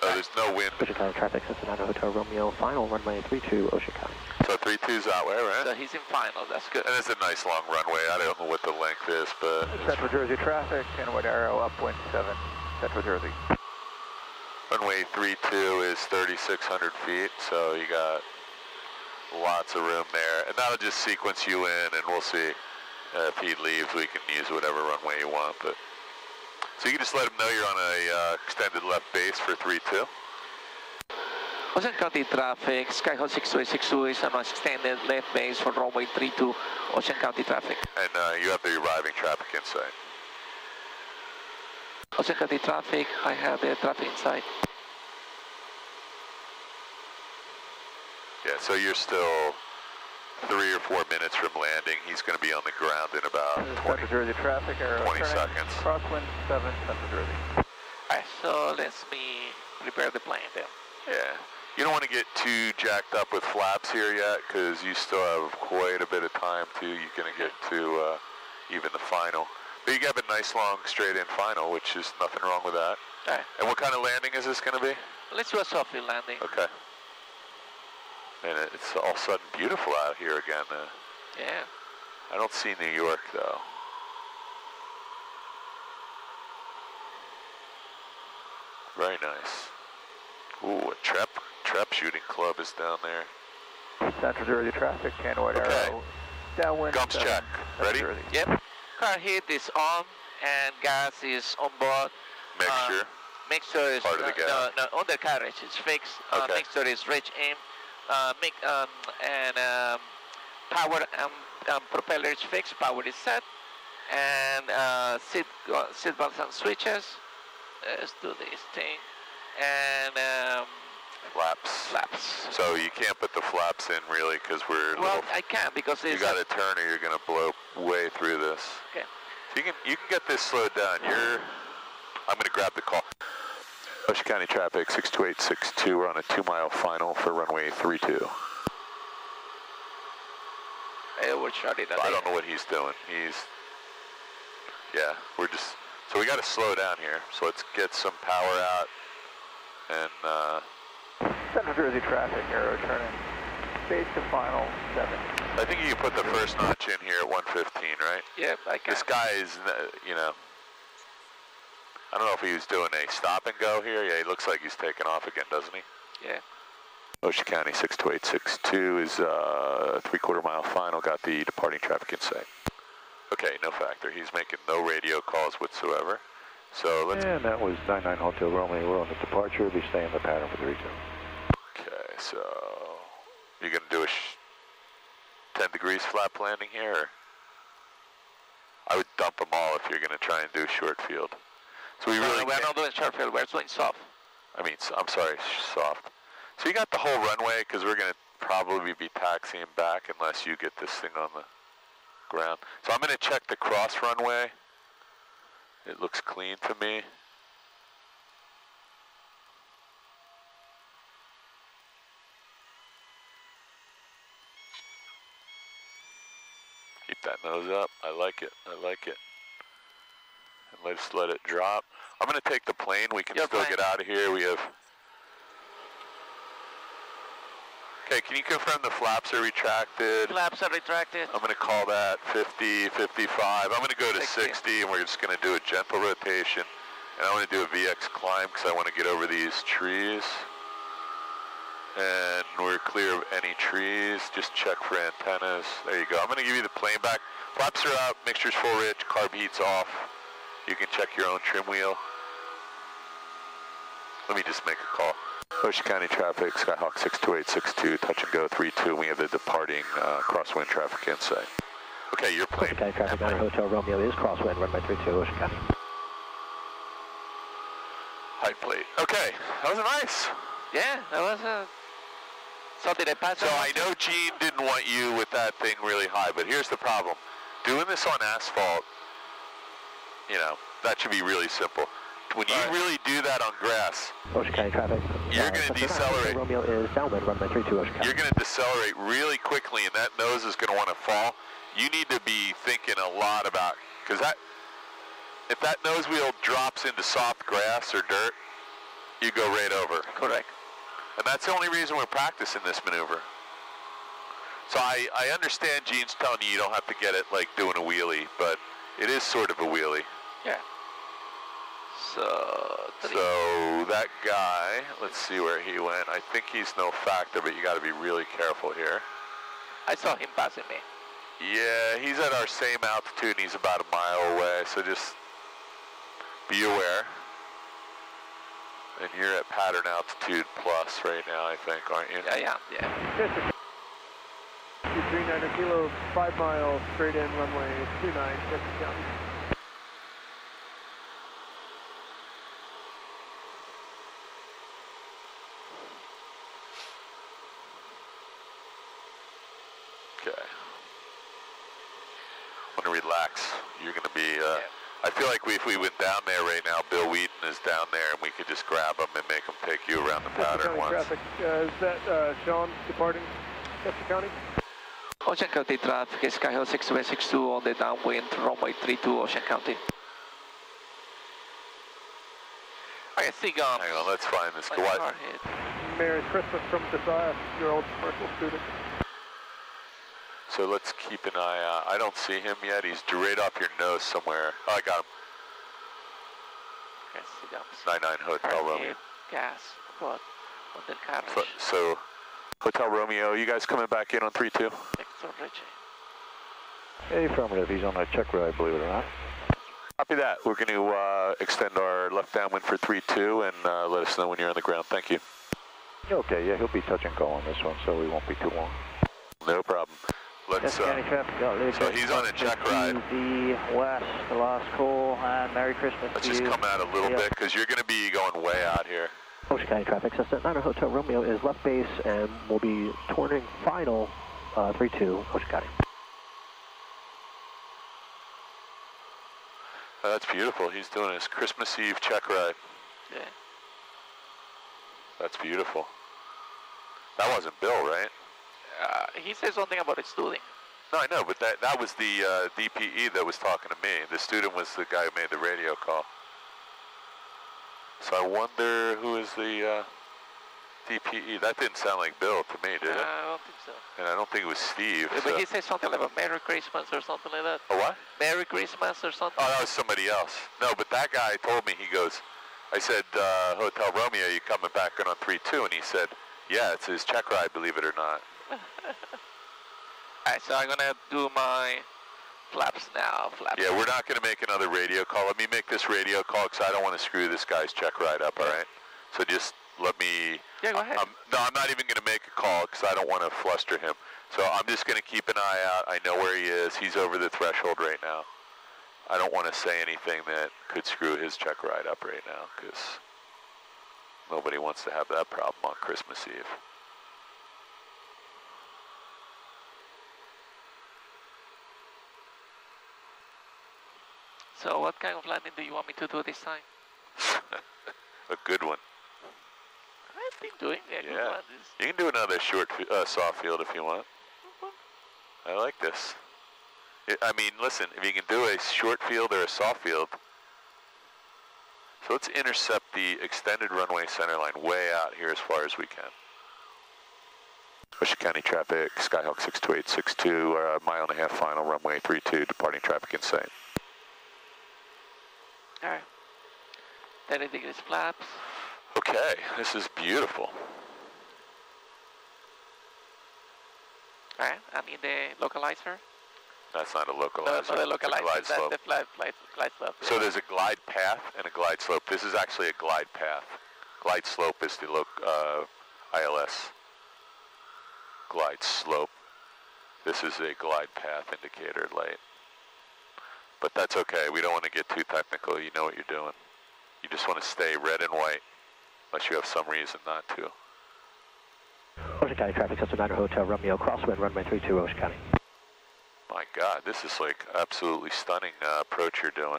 There's no wind. Ocean County, traffic center 9 Hotel, Romeo, final runway 32, Ocean County. So 32's that way, right? So he's in final, that's good. And it's a nice long runway. I don't know what the length is, but... Central Jersey traffic, and what arrow, upwind 7, Central Jersey. Runway 32 is 3,600 feet, so you got lots of room there. And that'll just sequence you in, and we'll see if he leaves. We can use whatever runway you want. But so you can just let him know you're on a extended left base for 32. Ocean County traffic, Skyhawk 6262 is on extended left base for runway 32, Ocean County traffic. And you have the arriving traffic in sight. Ocean County traffic, I have the traffic inside. Yeah, so you're still 3 or 4 minutes from landing. He's going to be on the ground in about 20, Central Jersey traffic, arrow 20 turning, seconds. crosswind 7, Central Jersey. Alright, so let me prepare the plane then. Yeah. You don't want to get too jacked up with flaps here yet, because you still have quite a bit of time till you're going to get to even the final. But you have a nice long straight-in final, which is nothing wrong with that. Alright. And what kind of landing is this going to be? Let's do a soft field landing. Okay. And it's all of a sudden beautiful out here again. Yeah. I don't see New York, though. Very nice. Ooh, a trap shooting club is down there. Central Jersey traffic, and what arrow, downwind Gumps 7, check. Ready? Jersey. Yep. Car heat is on and gas is on board. Mixture. Mixture is Part of the gas. no, undercarriage is fixed. Okay. Mixture is rich in. Power and propeller is fixed. Power is set. And seat belts and switches. Let's do this thing. And Flaps. So you can't put the flaps in really because we're I can because you got to turn or you're going to blow way through this. Okay. So you can get this slowed down. I'm going to grab the call. Ocean County traffic 62862. We're on a 2-mile final for runway 32. We're shorting that. I don't know what he's doing. So we got to slow down here. So let's get some power out and. Central Jersey traffic, arrow turning, base to final 7. I think you can put the first notch in here at 115, right? Yep, I can. This guy is, I don't know if he was doing a stop and go here. Yeah, he looks like he's taking off again, doesn't he? Yeah. Ocean County 62862 is a 3/4 mile final, got the departing traffic in sight. Okay, no factor. He's making no radio calls whatsoever. So let's... And that was 99 Hotel Romeo. We're on the departure. Be staying the pattern for 32. Okay, so you're going to do a 10 degrees flap landing here? Or? I would dump them all if you're going to try and do short field. So we're not doing short field, we're doing soft. I'm sorry, soft. So you got the whole runway because we're going to probably be taxiing back unless you get this thing on the ground. So I'm going to check the cross runway. It looks clean to me. Keep that nose up. I like it. And let's let it drop. I'm going to take the plane. We can still get out of here. We have... Okay, can you confirm the flaps are retracted? Flaps are retracted. I'm going to call that 50, 55. I'm going to go to 60, and we're just going to do a gentle rotation. And I want to do a VX climb because I want to get over these trees. And we're clear of any trees. Just check for antennas. There you go. I'm going to give you the plane back. Flaps are out, mixture's full rich, carb heat's off. You can check your own trim wheel. Let me just make a call. Ocean County traffic, Skyhawk 62862, touch and go 32. We have the departing crosswind traffic in sight. Okay, your plane. Ocean County traffic on Hotel Romeo is crosswind, runway 32, Ocean County. Height plate. Okay, that was nice. Yeah, that was so did I pass? So I know Gene didn't want you with that thing really high, but here's the problem. Doing this on asphalt, that should be really simple. When you really do that on grass, Ocean County traffic. You're going to decelerate. Romeo is downwind, runway 32, Ocean County. You're going to decelerate really quickly, and that nose is going to want to fall. You need to be thinking a lot about, because if that nose wheel drops into soft grass or dirt, you go right over. Correct. And that's the only reason we're practicing this maneuver. So I understand Gene's telling you don't have to get it like doing a wheelie, but it is sort of a wheelie. Yeah. So that guy, let's see where he went. I think he's no factor, but you got to be really careful here. I saw him passing me. Yeah, he's at our same altitude and he's about a mile away, so just be aware. And you're at pattern altitude plus right now, I think, aren't you? Yeah. Yes, sir. 239 kilo, 5 miles, straight in, runway 29, Chester County. Okay. I'm going to relax. You're going to be, I feel like if we went down there right now, Bill Wheaton is down there and we could just grab him and make him take you around the pattern once. Traffic, is that Sean departing Chester County? Ocean County traffic, Skyhill 6162 on the downwind, runway 32, Ocean County. I see gum. Hang on, let's find this guy. Merry Christmas from Josiah, your old commercial student. So let's keep an eye out. I don't see him yet. He's right off your nose somewhere. Oh, I got him. I see gums. 99 Hotel Romeo. Gas, what? On the carriage. So, Hotel Romeo, you guys coming back in on 3-2? Victor Richie. Hey, affirmative. He's on a check ride, believe it or not. Copy that. We're going to extend our left downwind for 3-2 and let us know when you're on the ground. Thank you. Okay, yeah, he'll be touch and go on this one, so we won't be too long. No problem. Let's, so he's on a check ride. The west, the last call, and Merry Christmas Let's to just you. come out a little bit, because you're going to be going way out here. Ocean County traffic, Cessna 9 Hotel Romeo is left base and will be turning final 3-2, Ocean County. That's beautiful. He's doing his Christmas Eve check ride. Yeah. That's beautiful. That wasn't Bill, right? He said something about his student. No, I know, but that was the DPE that was talking to me. The student was the guy who made the radio call. So I wonder who is the DPE. That didn't sound like Bill to me, did it? I don't think so. And I don't think it was Steve. But he said something about Merry Christmas or something like that. A what? Merry Christmas or something. Oh, that was somebody else. No, but that guy told me, he goes, I said, Hotel Romeo, you coming back in on 3-2? And he said, yeah, it's his check ride, believe it or not. Alright, so I'm going to do my flaps now. Yeah, we're not going to make another radio call. Let me make this radio call because I don't want to screw this guy's check ride up, all right? So just let me... Yeah, go ahead. No, I'm not even going to make a call because I don't want to fluster him. So I'm just going to keep an eye out. I know where he is. He's over the threshold right now. I don't want to say anything that could screw his check ride up right now because nobody wants to have that problem on Christmas Eve. So what kind of landing do you want me to do this time? A good one. I've been doing a good one. You can do another short soft field if you want. I like this. I mean, listen, if you can do a short field or a soft field, so let's intercept the extended runway centerline way out here as far as we can. Ocean County traffic, Skyhawk 62862, a mile and a half final, runway 32, departing traffic in sight. Alright. 30 degrees flaps. Okay, this is beautiful. Alright, I mean the localizer. That's not a localizer. No, the localizer. Glide slope. That's the glide slope. Yeah. So there's a glide path and a glide slope. This is actually a glide path. Glide slope is the ILS. Glide slope. This is a glide path indicator light. But that's okay. We don't want to get too technical. You know what you're doing. You just want to stay red and white, unless you have some reason not to. Ocean County traffic, Cessna 9 Hotel Romeo, crosswind, runway 32, Ocean County. My God, this is like absolutely stunning approach you're doing.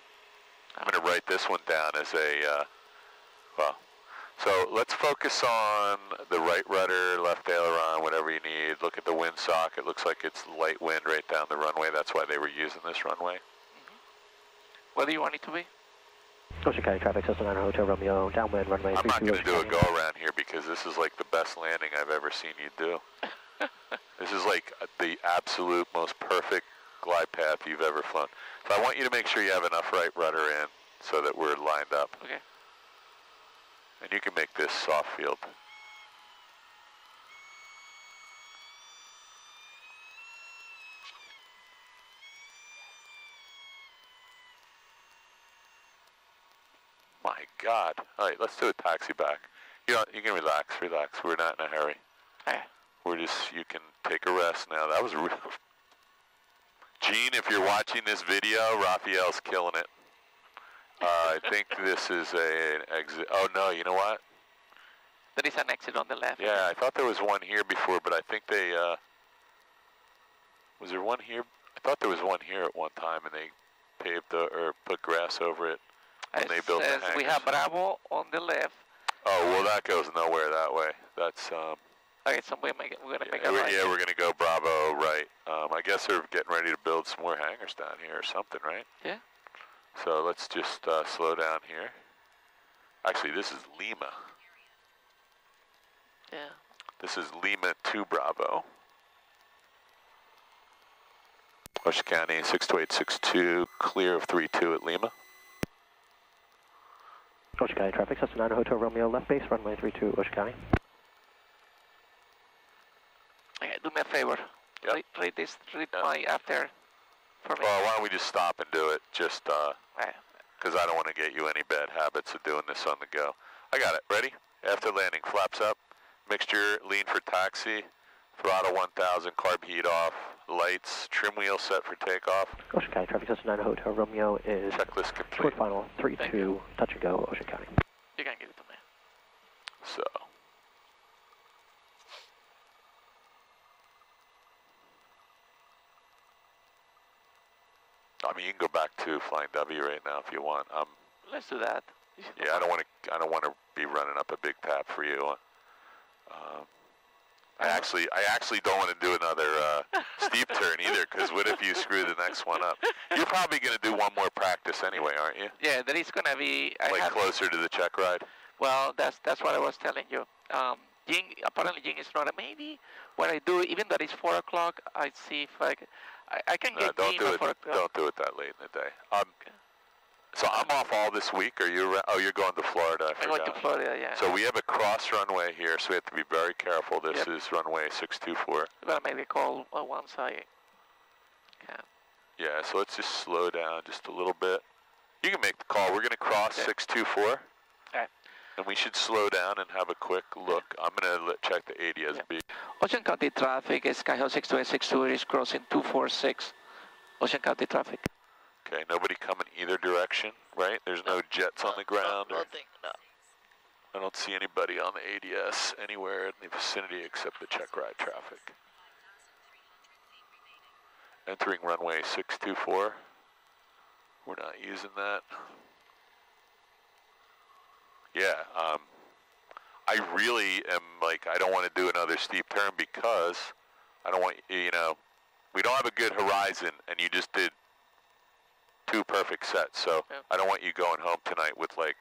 I'm going to write this one down as a, well, so let's focus on the right rudder, left aileron, whatever you need. Look at the windsock. It looks like it's light wind right down the runway. That's why they were using this runway. What do you want it to be? Ocean County traffic, Cessna 9 Hotel Romeo, downwind, runway 32, I'm not going to do a County. go-around here because this is like the best landing I've ever seen you do. This is like the the absolute most perfect glide path you've ever flown. So I want you to make sure you have enough right rudder in so that we're lined up. Okay. And you can make this soft field. My God. All right, let's do a taxi back. You know, you can relax. We're not in a hurry. Okay. We're just, you can take a rest now. That was real. Gene, if you're watching this video, Rafael's killing it. I think this is an exit. Oh, no, you know what? There is an exit on the left. Yeah, I thought there was one here before, but I think they, was there one here? I thought there was one here at one time, and they paved or put grass over it, and they built the hangars. We have Bravo on the left. Oh, well, that goes nowhere that way. That's, okay, so we're going to make a right. Yeah, we're going to go Bravo right. I guess they're getting ready to build some more hangars down here or something, right? Yeah. So let's just slow down here. Actually, this is Lima. Yeah. This is Lima 2 Bravo. Ocean County 62862, clear of 32 at Lima. Ocean County traffic, Cessna 9 Hotel Romeo, left base, runway 32, Ocean County. Okay, do me a favor. Yep. Read my after for me. Well, why don't we just stop and do it, just because I don't want to get you any bad habits of doing this on the go. I got it. Ready? After landing, flaps up, mixture, lean for taxi, throttle 1000, carb heat off, lights, trim wheel set for takeoff. Ocean County traffic, Cessna 9 Hotel Romeo is checklist complete. short final, 32, touch and go, Ocean County. You can give it to me. So. I mean, you can go back to Flying W right now if you want. Let's do that. Yeah, I don't want to be running up a big tap for you. I actually don't want to do another steep turn either, because what if you screw the next one up? You're probably going to do one more practice anyway, aren't you? Yeah, there is going to be. Closer to the check ride. Well, that's what I was telling you. Apparently Jing is not a maybe. What I do, even though it's 4 o'clock, I see if I can get don't Jing do at it. 4 o'clock. Don't do it that late in the day. So I'm off all this week. Are you? Oh, you're going to Florida. I'm going to Florida, yeah. So we have a cross runway here, so we have to be very careful. This is runway 624. I'm going to make a call once I can. Yeah, so let's just slow down just a little bit. You can make the call. We're going to cross 624. Okay. And we should slow down and have a quick look. I'm going to check the ADS-B. Ocean County traffic, Skyhawk 62862 is crossing 246. Ocean County traffic. Okay, nobody coming either direction, right? There's no jets on the ground? Nothing, no. I don't see anybody on the ADS anywhere in the vicinity except the Checkride traffic. Entering runway 624. We're not using that. Yeah, I really am I don't want to do another steep turn because I don't want, we don't have a good horizon and you just did 2 perfect sets, so I don't want you going home tonight with a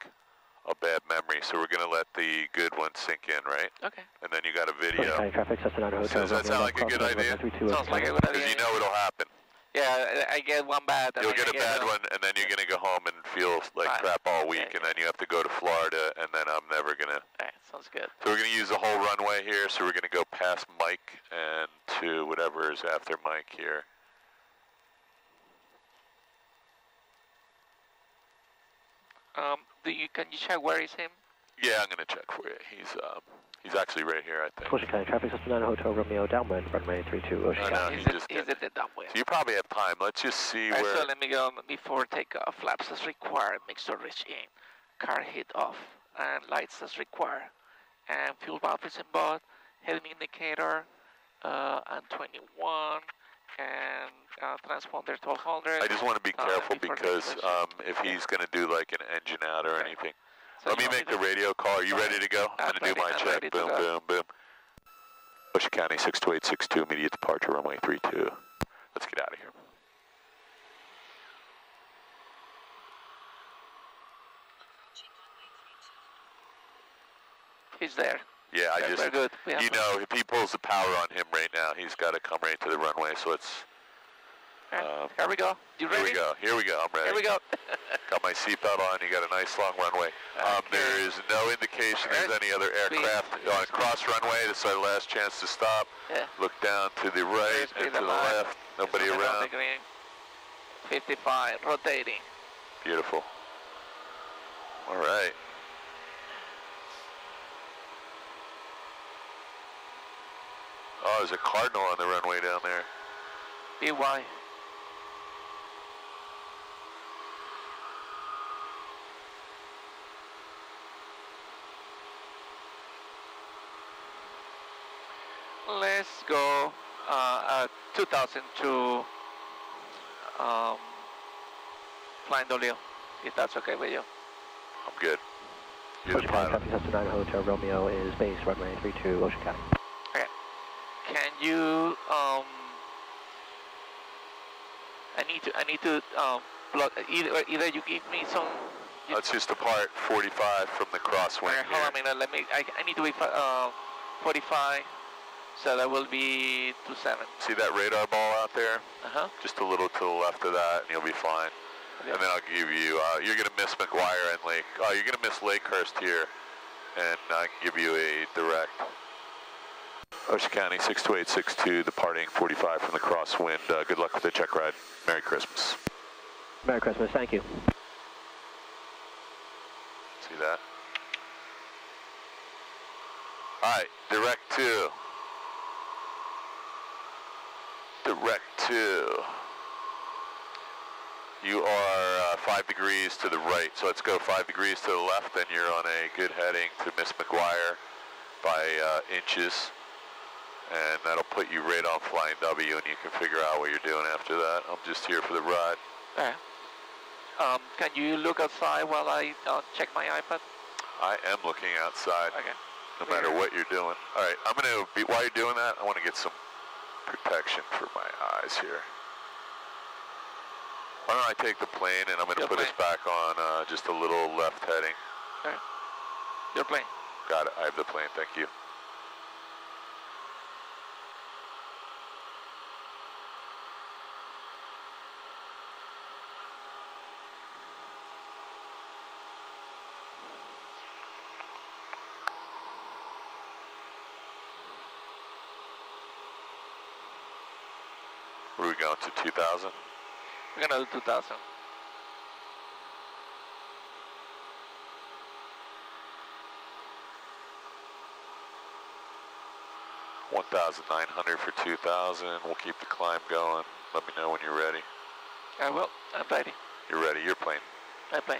bad memory, so we're going to let the good ones sink in, right? Okay. And then you got a video. Traffic, Does that sound like a good idea? Sounds like a good idea. Because you know it'll happen. Yeah, I get one bad. You'll get a bad one, and then you're going to go home and feel like crap all week, and then you have to go to Florida, and then I'm never going to. All right, sounds good. So we're going to use the whole runway here, so we're going to go past Mike and to whatever is after Mike here. Can you check where is him? Yeah, I'm going to check for you. He's actually right here, I think. Ocean County traffic, Cessna 9 Hotel Romeo, downwind, runway 32, Ocean County. Is it the downwind? So you probably have time. Let's just see where. So let me go before takeoff. Flaps as required, mixture reach in, car heat off, and lights as required. And fuel valve is in both, heading indicator, and 21, and transponder 1200. I just want to be careful because if he's going to do like an engine out or anything. So let me make the radio call. Are you ready to go? I'm going to do my check. Boom, boom, boom. Ocean County 62862, immediate departure, runway 32. Let's get out of here. He's there. Yeah, I just, we're good. you know, if he pulls the power on him right now, he's got to come right to the runway. So it's. Here we go. You ready? Here we go. Here we go. I'm ready. Here we go. Got my seatbelt on. You got a nice long runway. There is no indication there's any other aircraft on cross runway. This is our last chance to stop. Yeah. Look down to the right and to the left. Nobody around. 55, rotating. Beautiful. All right. Oh, there's a Cardinal on the runway down there. BY. Let's go 2002 Flying W, if that's okay with you. I'm good. You're the pilot. Copy, Cessna 9 Hotel Romeo is base runway 32 Ocean County. Okay. Can you I need to plug either you give me some. Let's just depart 45 from the crosswind. Okay, hold on a minute. I need to be 45. So that will be 27. See that radar ball out there? Uh-huh. Just a little to the left of that, and you'll be fine. Okay. And then I'll give you, you're going to miss McGuire and Lake. Oh, you're going to miss Lakehurst here, and I can give you a direct. Ocean County 62862, departing 45 from the crosswind. Good luck with the check ride. Merry Christmas. Merry Christmas, thank you. See that? All right, direct 2. Direct 2. You are 5 degrees to the right, so let's go 5 degrees to the left, then you're on a good heading to miss McGuire by inches, and that'll put you right on Flying W, and you can figure out what you're doing after that. I'm just here for the ride. Okay. Can you look outside while I check my iPad? I am looking outside. Okay. No matter what you're doing. All right, I'm going to, while you're doing that, I want to get some protection for my eyes here. Why don't I take the plane and I'm going to put us back on just a little left heading. Okay. Your plane. Got it. I have the plane. Thank you. What are we going to, 2000? We're going to do 2000. $1,900 for 2000. We'll keep the climb going. Let me know when you're ready. I will. I'm ready. You're ready. You're plane. I'm plane.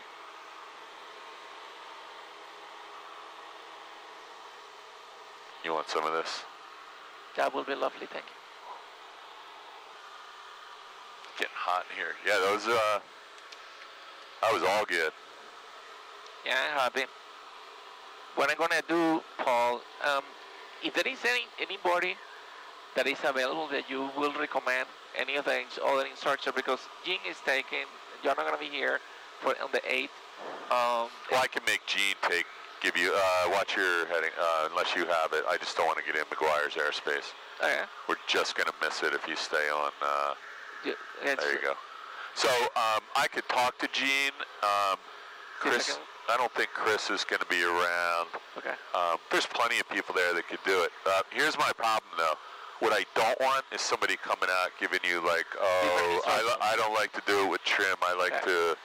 You want some of this? That will be lovely, thank you. Getting hot in here. Yeah, those, that was all good. Yeah, I'm happy. What I'm gonna do, Paul, if there is anybody that is available that you will recommend any of the other instructor, because Gene is taking, you're not gonna be here for on the 8th. Well, I can make Gene give you, watch your heading, unless you have it. I just don't want to get in McGuire's airspace. Okay. We're just gonna miss it if you stay on, there you go. So, I could talk to Gene. Chris, I don't think Chris is going to be around. Okay. There's plenty of people there that could do it. Here's my problem, though. What I don't want is somebody coming out giving you like, oh, I don't like to do it with trim. I like to,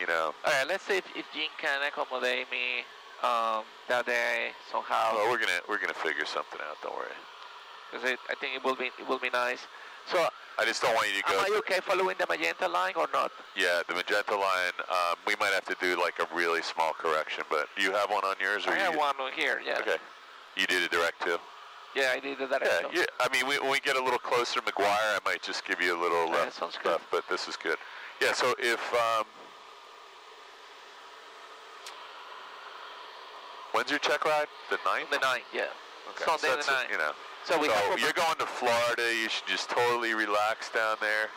you know. All right. Let's see if Gene can accommodate me that day somehow. Well, we're gonna figure something out. Don't worry. Because I think it will be nice. So. I just don't want you to go. Am I okay following the magenta line or not? Yeah, the magenta line, we might have to do like a really small correction, but do you have one on yours? Or I have one here, yeah. Okay. You did a direct too? Yeah, I did a direct too. Yeah, I mean, when we get a little closer to McGuire, I might just give you a little left, but this is good. Yeah, so if, when's your check ride? The 9th? The 9th, yeah. Okay. Sunday the 9th. You know. So you're going to Florida, you should just totally relax down there.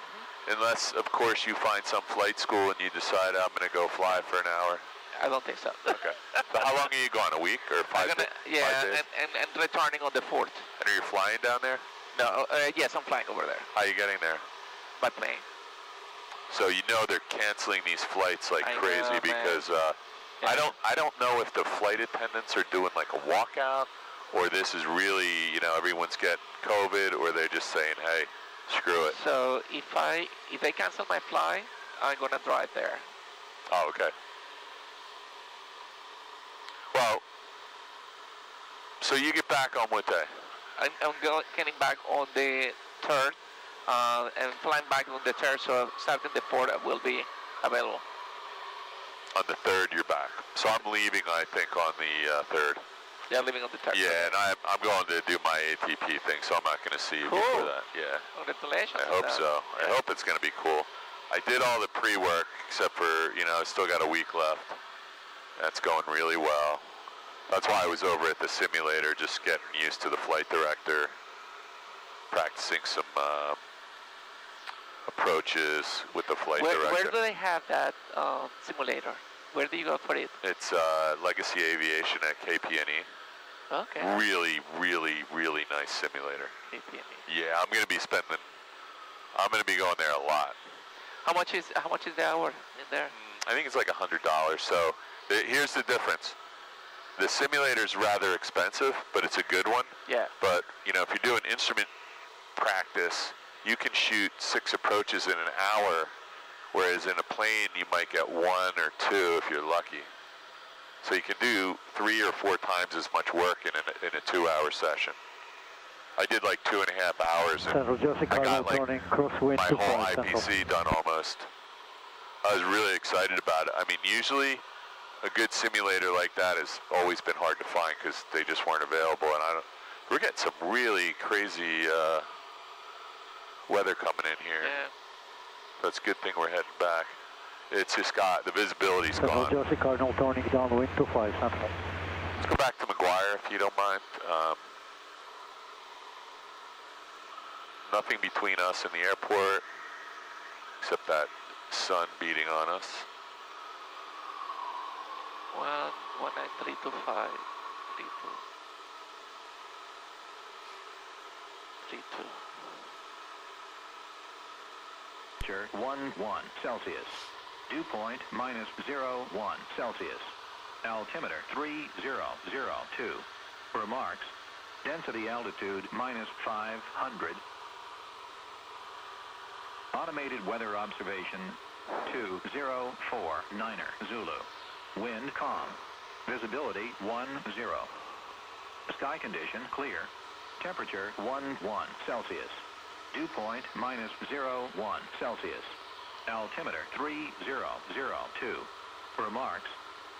Unless, of course, you find some flight school and you decide I'm going to go fly for an hour. I don't think so. Okay. So how long are you going? A week or 5 days? Yeah, 5 days? and returning on the 4th. And are you flying down there? No, yes, I'm flying over there. How are you getting there? By plane. So you know they're canceling these flights like I crazy know, because yeah. I don't know if the flight attendants are doing like a walkout or this is really, you know, everyone's getting COVID or they're just saying, hey, screw it. So if I cancel my flight, I'm gonna drive there. Oh, okay. Well, so you get back on what day? I'm getting back on the 3rd and flying back on the 3rd, so starting the 4th I will be available. On the 3rd you're back. So I'm leaving, I think, on the 3rd. They're leaving on the 3rd. Yeah, and I'm going to do my ATP thing, so I'm not going to see you before that. Yeah. Congratulations. I hope so. I hope it's going to be cool. I did all the pre-work, except for, you know, I still got a week left. That's going really well. That's why I was over at the simulator, just getting used to the flight director, practicing some approaches with the flight director. Where do they have that simulator? Where do you go for it? It's Legacy Aviation at KPNE. Okay. Really, really, really nice simulator. KPNE. Yeah, I'm going to be going there a lot. How much is the hour in there? I think it's like $100. So here's the difference. The simulator's rather expensive, but it's a good one. Yeah. But, you know, if you're doing instrument practice, you can shoot 6 approaches in an hour, whereas in a plane you might get 1 or 2 if you're lucky. So you can do 3 or 4 times as much work in a 2-hour session. I did like 2.5 hours, and I got like my whole IPC done almost. I was really excited about it. I mean, usually a good simulator like that has always been hard to find because they just weren't available, and we're getting some really crazy weather coming in here. Yeah. So it's a good thing we're heading back. It's just got, the visibility's gone. Jersey Cardinal turning downwind 25 Central. Let's go back to McGuire if you don't mind. Nothing between us and the airport except that sun beating on us. 19325, 32. 11 Celsius. Dew point -01 Celsius. Altimeter 3002. Remarks. Density altitude -500. Automated weather observation 2049er Zulu. Wind calm. Visibility 10. Sky condition clear. Temperature 11 Celsius. Dew point -01 Celsius. Altimeter 3002. Remarks.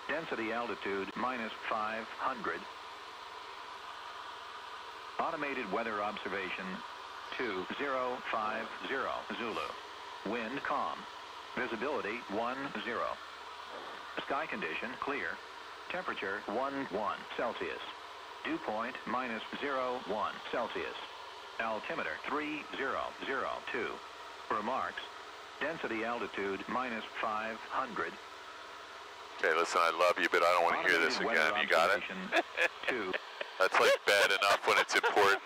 Density altitude -500. Automated weather observation 2050 Zulu. Wind calm. Visibility 10. Sky condition clear. Temperature 11 Celsius. Dew point -01 Celsius. Altimeter 3002. Remarks. Density altitude -500. Okay, listen, I love you, but I don't want to hear this again. You got it? 2. That's like bad enough when it's important.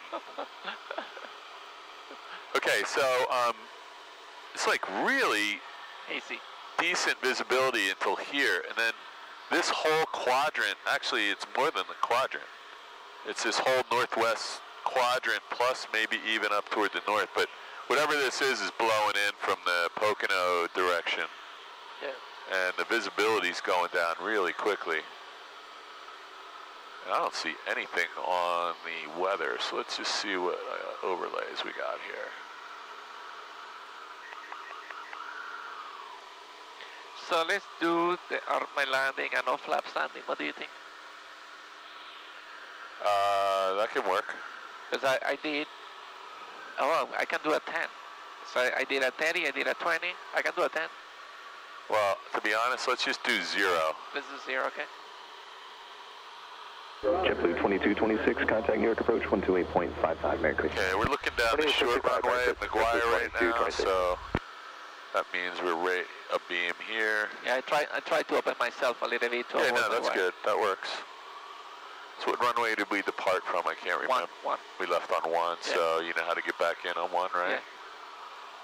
Okay, so it's like really AC. decent visibility until here, and then this whole quadrant, actually it's more than the quadrant. It's this whole northwest quadrant plus maybe even up toward the north, but whatever this is blowing in from the Pocono direction. Yeah. And the visibility's going down really quickly. And I don't see anything on the weather, so let's just see what overlays we got here. So let's do my landing and off flaps landing. What do you think? That can work. Because I did, oh, I can do a 10. So I did a 30, I did a 20, I can do a 10. Well, to be honest, let's just do 0. This is 0, okay? JetBlue 2226, contact New York approach 128.55, Merry Christmas. Okay, we're looking down the short runway at McGuire right now, so That means we're right abeam here. Yeah, I tried to open myself a little bit. Yeah, no, that's good. That works. So what runway did we depart from? I can't remember. One. We left on 1, yeah. so you know how to get back in on 1, right? Yeah.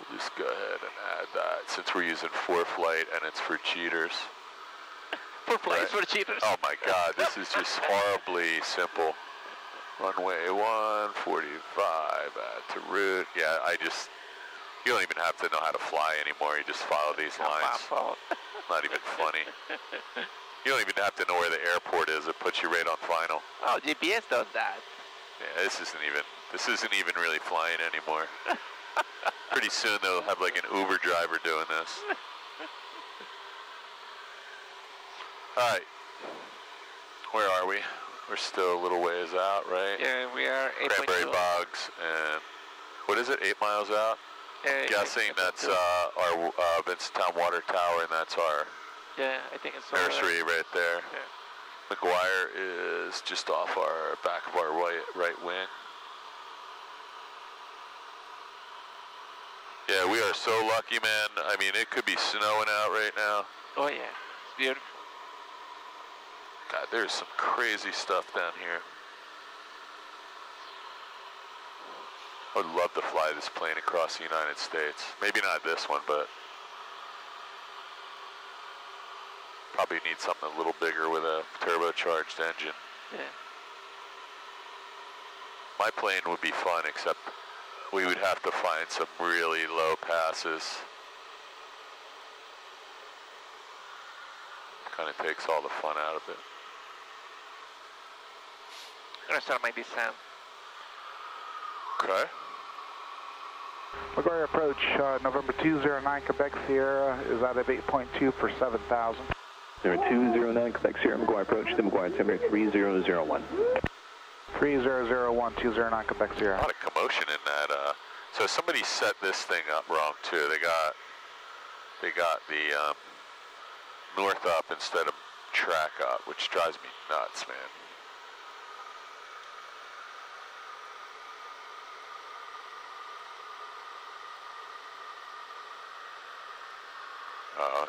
We'll just go ahead and add that since we're using ForeFlight and it's for cheaters. ForeFlight for cheaters. Oh my God, this is just horribly simple. Runway 145 to route. Yeah, you don't even have to know how to fly anymore. You just follow these lines. Not even funny. You don't even have to know where the airport is. It puts you right on final. Oh, GPS does that. Yeah, this isn't even really flying anymore. Pretty soon they'll have like an Uber driver doing this. All right, where are we? We're still a little ways out, right? Yeah, we are 8.2. Cranberry Bogs, and what is it, 8 miles out? I'm guessing that's our Vincenttown Water Tower, and that's our I think it's nursery right there. Yeah. McGuire is just off our back of our right wing. Yeah, we are so lucky, man. I mean, it could be snowing out right now. Oh yeah, it's beautiful. God, there's some crazy stuff down here. I would love to fly this plane across the United States. Maybe not this one, but probably need something a little bigger with a turbocharged engine. Yeah. My plane would be fun, except we would have to find some really low passes. Kind of takes all the fun out of it. I'm gonna start my descent. Okay. McGuire approach, November 209 Quebec Sierra is out of 8.2 for 7,000. 209 Quebec Sierra, McGuire approach, then McGuire altimeter 3001. 3001, 209 Quebec Sierra. A lot of commotion in that. So somebody set this thing up wrong too. They got the north up instead of track up, which drives me nuts, man.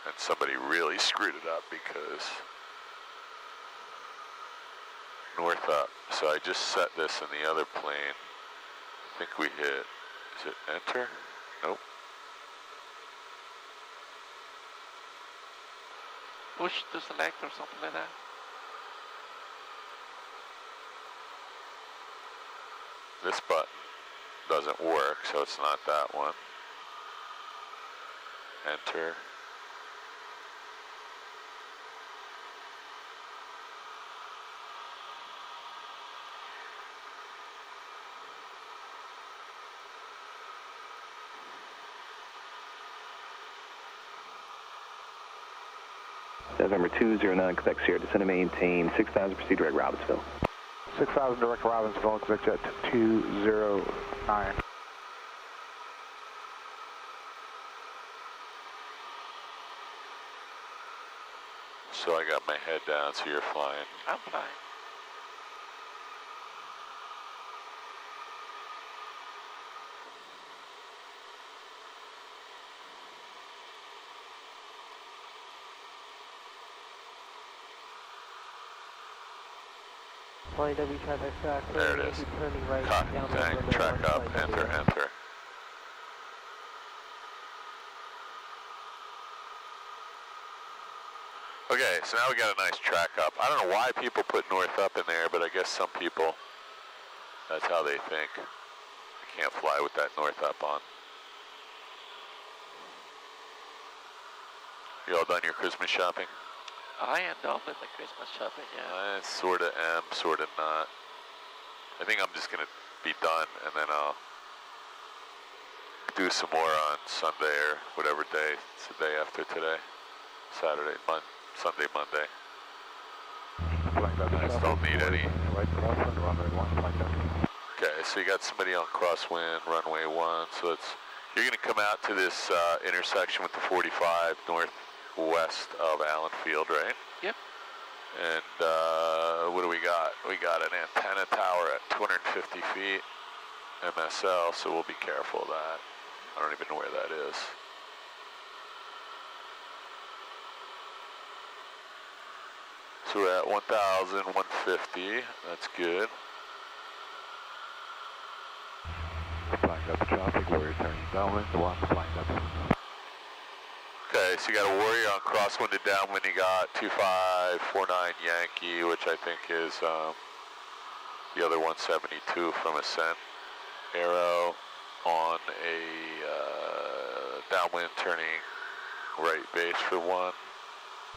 And somebody really screwed it up because north up. So I just set this in the other plane. I think we hit, is it enter? Nope. Push to select or something like that. This button doesn't work, so it's not that one. Enter. November 209 Quebec Sierra, descend and maintain 6,000, proceed direct Robbinsville. 6,000 direct Robbinsville, exit jet 209. So I got my head down, so you're flying. I'm flying. Flying W traffic, There it is. turning right Cotton down tank, the track up, enter, enter. Okay, so now we got a nice track up. I don't know why people put north up in there, but I guess some people, that's how they think. I can't fly with that north up on. You all done your Christmas shopping? I am done with my Christmas shopping, yeah. Sort of am, sort of not. I think I'm just going to be done, and then I'll do some more on Sunday or whatever day. It's the day after today. Saturday, Sunday, Monday. I just don't need any. Okay, so you got somebody on crosswind, runway 1. So you're going to come out to this intersection with the 45 northwest of Allen Field, right? Yep. And what do we got? We got an antenna tower at 250 feet, MSL, so we'll be careful of that. I don't even know where that is. So we're at 1,150. That's good. Flying up traffic, Warrior turning downwind, 1 flying up. Okay, so you got a Warrior on crosswind to downwind. You got 2549 Yankee, which I think is the other 172 from Ascent. Arrow on a downwind turning right base for 1.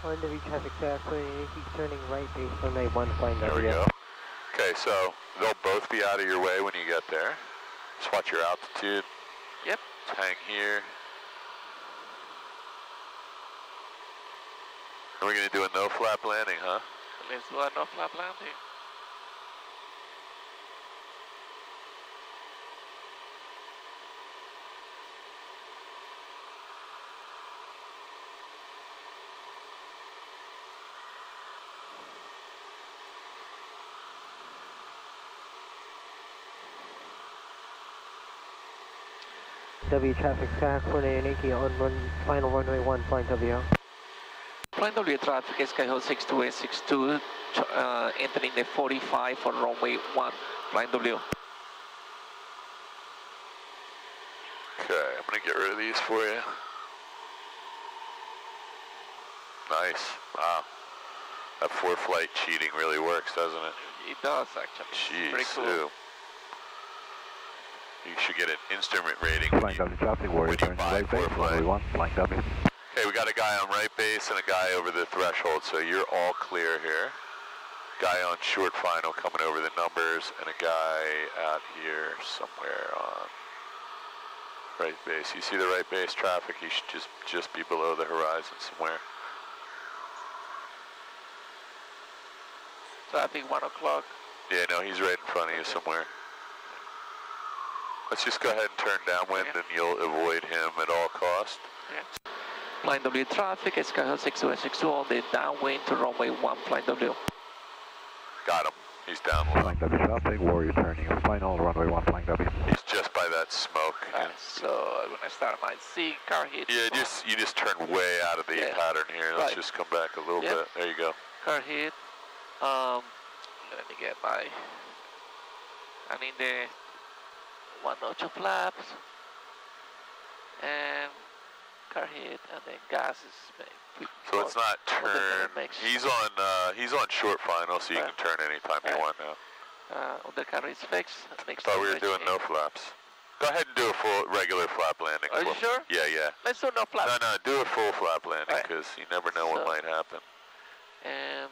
NW traffic tackling, Yankee turning right base runway 1 flying There we go. Okay, so they'll both be out of your way when you get there. Just watch your altitude. Yep. Just hang here. And we're going to do a no-flap landing, huh? Let's do a no-flap landing. W traffic tackling, Yankee on final runway 1 flying W. Flying W traffic, Skyhawk 6262, entering the 45 for runway 1, flying W. Okay, I'm going to get rid of these for you. Nice. Wow. That 4-flight cheating really works, doesn't it? It does, actually. Jeez, pretty cool. Sue. You should get an instrument rating Flying W traffic, Warrior turning right base, runway 1 flying W. Okay, we got a guy on right base and a guy over the threshold, so you're all clear here. Guy on short final coming over the numbers, and a guy out here somewhere on right base. You see the right base traffic? He should just be below the horizon somewhere. Traffic 1 o'clock. Yeah, no, he's right in front of you somewhere. Let's just go ahead and turn downwind, and you'll avoid him at all cost. Yeah. Flying W traffic, Skyhawk 6262 on the downwind to runway 1, flying W. Got him. He's downwind. Flying W traffic, Warrior turning final, runway 1 flying W. He's just by that smoke. So when I start my C, car hit. Yeah, you just turn way out of the pattern here. Let's just come back a little bit. There you go. Car hit. Let me get my. I need the 1 notch of flaps and car hit, and then gas is. So it's not turn. He's on short final, so you can turn anytime you want now. The car is fixed. Thought we were doing no flaps. Go ahead and do a full regular flap landing. Are you sure? Yeah, yeah. Let's do no flap. No, do a full flap landing because you never know what might happen. And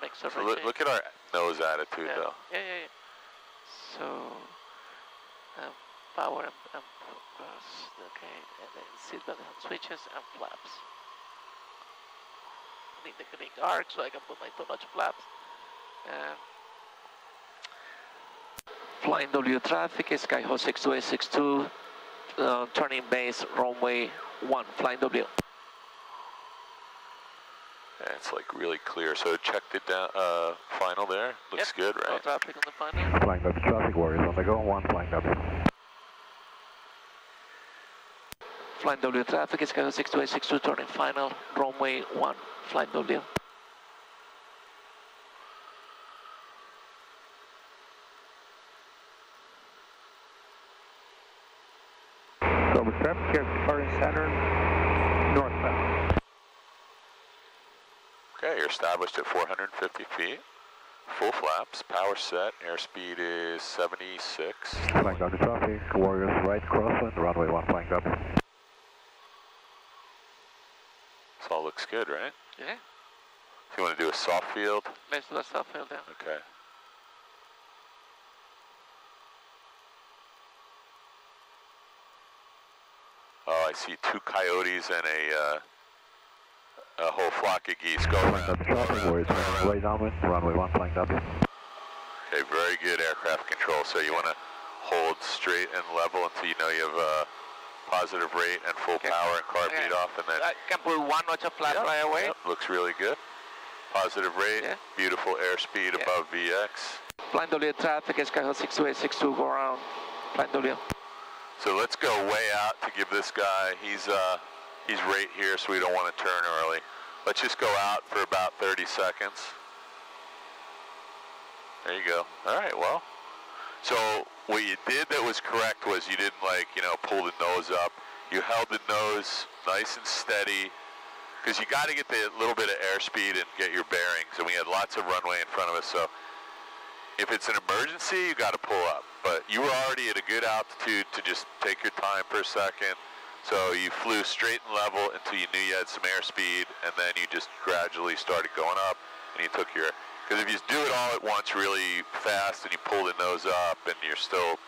make sure. So look at our nose attitude though. Yeah. So power and okay, and then seatbelt switches and flaps. I need the green arc so I can put my 2 notch flaps. Flying W traffic, Skyhawk 6262, turning base runway 1, flying W. Yeah, it's like really clear. So check the final there. Looks good, right? No traffic on the final. Flying W traffic, Warriors on the go, 1 flying W. Flying W traffic, Skyhawk 6262, turning final, runway 1, flying W. Over traffic, departing Saturn, northbound. Okay, you're established at 450 feet. Full flaps, power set, airspeed is 76. Flying W traffic, Warriors right crosswind, runway 1 flying W. This all looks good, right? Yeah. So you want to do a soft field? Let's do a soft field then. Okay. Oh, I see 2 coyotes and a whole flock of geese. Go around. Traffic, Warriors way downwind, runway 1 flying W. Okay, very good aircraft control. So you want to hold straight and level until you know you have positive rate and full power and car beat off, and then I can put 1 notch of flat right away. Yep, looks really good. Positive rate, beautiful airspeed above VX. Flying W traffic, Skyhawk 6262, go around. Flying W. So let's go way out to give this guy, he's right here, so we don't want to turn early. Let's just go out for about 30 seconds. There you go. All right, well. So what you did that was correct was you didn't pull the nose up. You held the nose nice and steady because you got to get the little bit of airspeed and get your bearings. And we had lots of runway in front of us. So if it's an emergency, you got to pull up. But you were already at a good altitude to just take your time per second. So you flew straight and level until you knew you had some airspeed, and then you just gradually started going up, and you took your, because if you do it all at once really fast and you pull the nose up and you're still,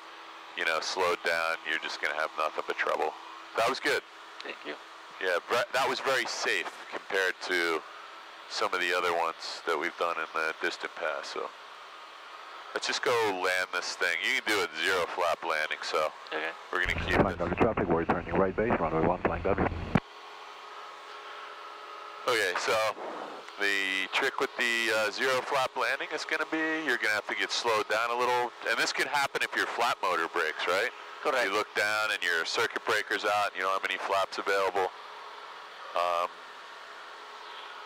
slowed down, you're just going to have nothing but trouble. That was good. Thank you. Yeah, that was very safe compared to some of the other ones that we've done in the distant past, so. Let's just go land this thing. You can do a zero flap landing, so okay. We're going to keep Flying W traffic, we're turning right base, runway 1, flying W. Okay, so the trick with the zero flap landing is going to be you're going to have to get slowed down a little, and this could happen if your flap motor breaks, right? Correct. You look down and your circuit breaker's out, and you don't have any flaps available.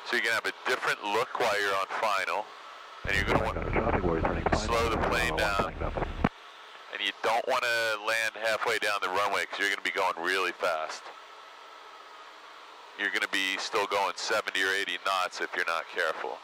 So you're going to have a different look while you're on final. And you're going to want to slow the plane down. And you don't want to land halfway down the runway because you're going to be going really fast. You're going to be still going 70 or 80 knots if you're not careful.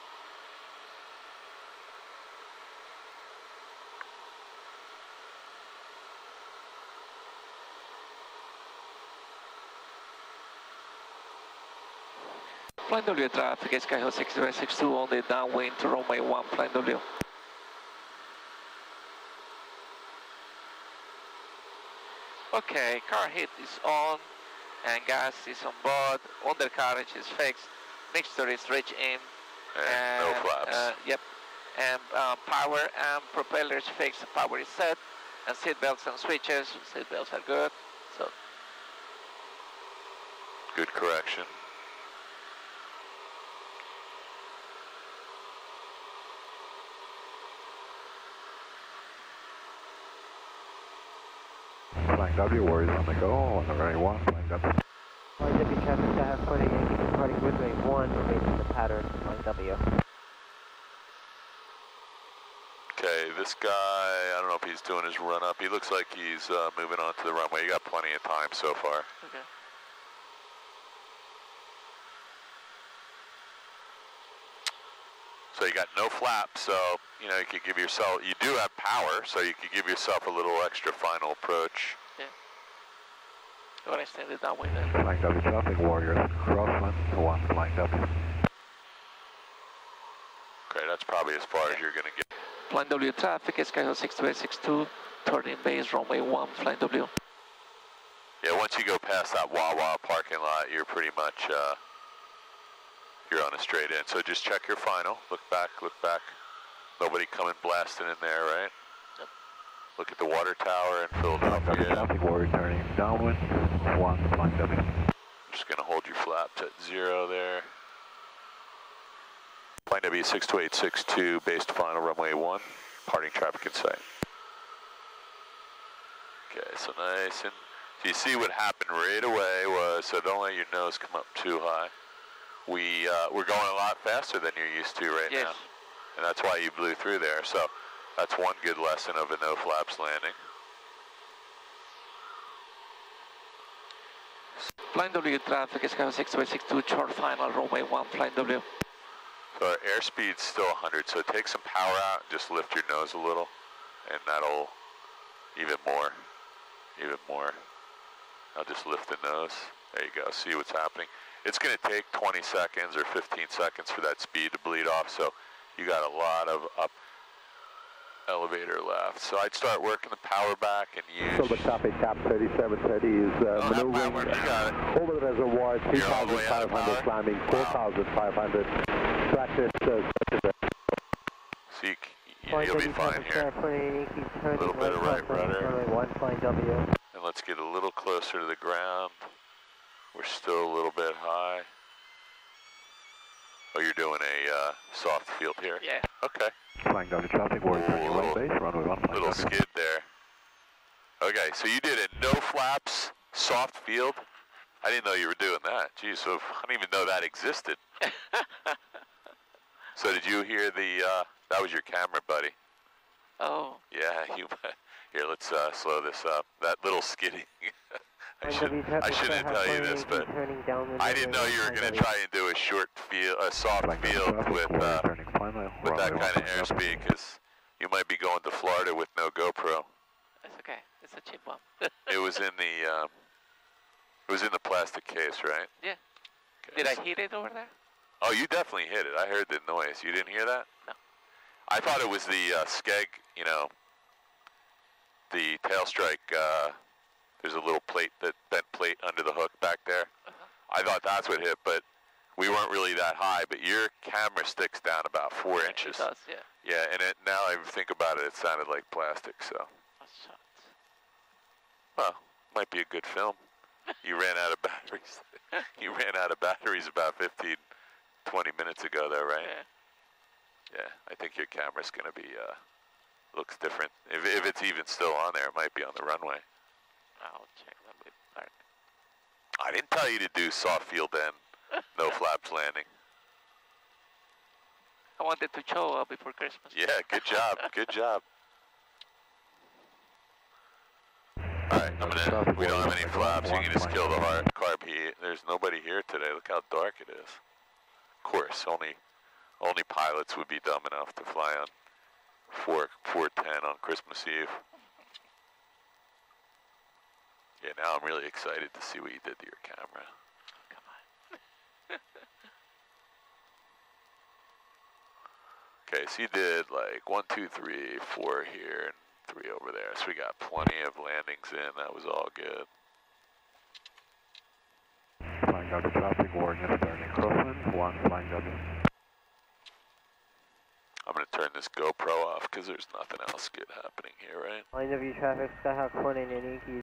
Flying W traffic, Skyhill 6062 on the downwind to runway 1, Flying W. Okay, car heat is on and gas is on board, undercarriage is fixed, mixture is rich in. And no flaps. Yep, and power and propeller is fixed, power is set, and seat belts and switches, seat belts are good, so. Good correction. Flying W, warriors on the go, on the runway 1, flying W. Flying W traffic, Skyhawk 20, Yankee departing runway 1, remains the pattern, flying W. Okay, this guy, I don't know if he's doing his run up. He looks like he's moving on to the runway. You got plenty of time so far. Okay. So you got no flaps, so, you could give yourself, you do have power, so you could give yourself a little extra final approach. Yeah. You want to extend it that way then? Flying W traffic, warriors, crosswind, 1, flying W. Okay, that's probably as far as you're going to get. Flying W traffic, Skyhill 6262, turning base, runway 1, Flying W. Yeah, once you go past that Wawa parking lot, you're pretty much, you're on a straight in. So just check your final, look back. Nobody coming blasting in there, right? Yep. Look at the water tower in Philadelphia. Traffic, warrior turning downwind, 1, flying W. Just going to hold your flaps at 0 there. Flying W 62862, base to final, runway 1, parting traffic in sight. Okay, so nice, and so you see what happened right away was, so don't let your nose come up too high. We're going a lot faster than you're used to right now. And that's why you blew through there, so that's one good lesson of a no flaps landing. Flying W traffic, Skyhill 6262, short final, runway 1, Flying W. So our airspeed's still 100, so take some power out and just lift your nose a little, and that'll even more. I'll just lift the nose. There you go, see what's happening. It's going to take 20 seconds or 15 seconds for that speed to bleed off, so you got a lot of up elevator left. So I'd start working the power back and use... Silver traffic, cap 3730 is maneuvering over the reservoir, 3,500 climbing, 4,500. Practice. So you'll be fine here. A little bit of right rudder. 1, flying W. And let's get a little closer to the ground. We're still a little bit high. Oh, you're doing a soft field here? Yeah. Okay. Flying W traffic, warrior turning right base, runway 1, flying Little W. skid there. Okay, so you did a no flaps, soft field. I didn't know you were doing that. Geez, so I didn't even know that existed. So did you hear the, that was your camera, buddy. Oh. Yeah, you, here, let's slow this up. That little skidding. I shouldn't tell you this, but I didn't know you were going to try and do a short field, a soft field with that kind of airspeed, because you might be going to Florida with no GoPro. It's okay. It's a cheap one. It was in the plastic case, right? Yeah. Okay. Did I hit it over there? Oh, you definitely hit it. I heard the noise. You didn't hear that? No. I thought it was the skeg, you know, the tail strike. There's a little plate, that bent plate under the hook back there. I thought that's what hit, but we weren't really that high. But your camera sticks down about 4 inches. It does, yeah. Yeah, and now I think about it, it sounded like plastic, so. Well, might be a good film. You ran out of batteries. You ran out of batteries about 15, 20 minutes ago there, right? Yeah. Yeah, I think your camera's going to be, looks different. If it's even still on there, it might be on the runway. I'll check that with Mark. I didn't tell you to do soft field then. No flaps landing. I wanted to show up before Christmas. Yeah, good job. Good job. Alright, we don't have any flaps. You can just kill the carb heat. There's nobody here today. Look how dark it is. Of course, only pilots would be dumb enough to fly on 410 on Christmas Eve. Yeah, now I'm really excited to see what you did to your camera. Come on. Okay, so you did like 1, 2, 3, 4 here, and 3 over there. So we got plenty of landings in. That was all good. Flying W traffic, warning starting crosswind, 1 flying W. I'm going to turn this GoPro off because there's nothing else good happening here, right? Flying W traffic, Skyhawk 1 and Yankee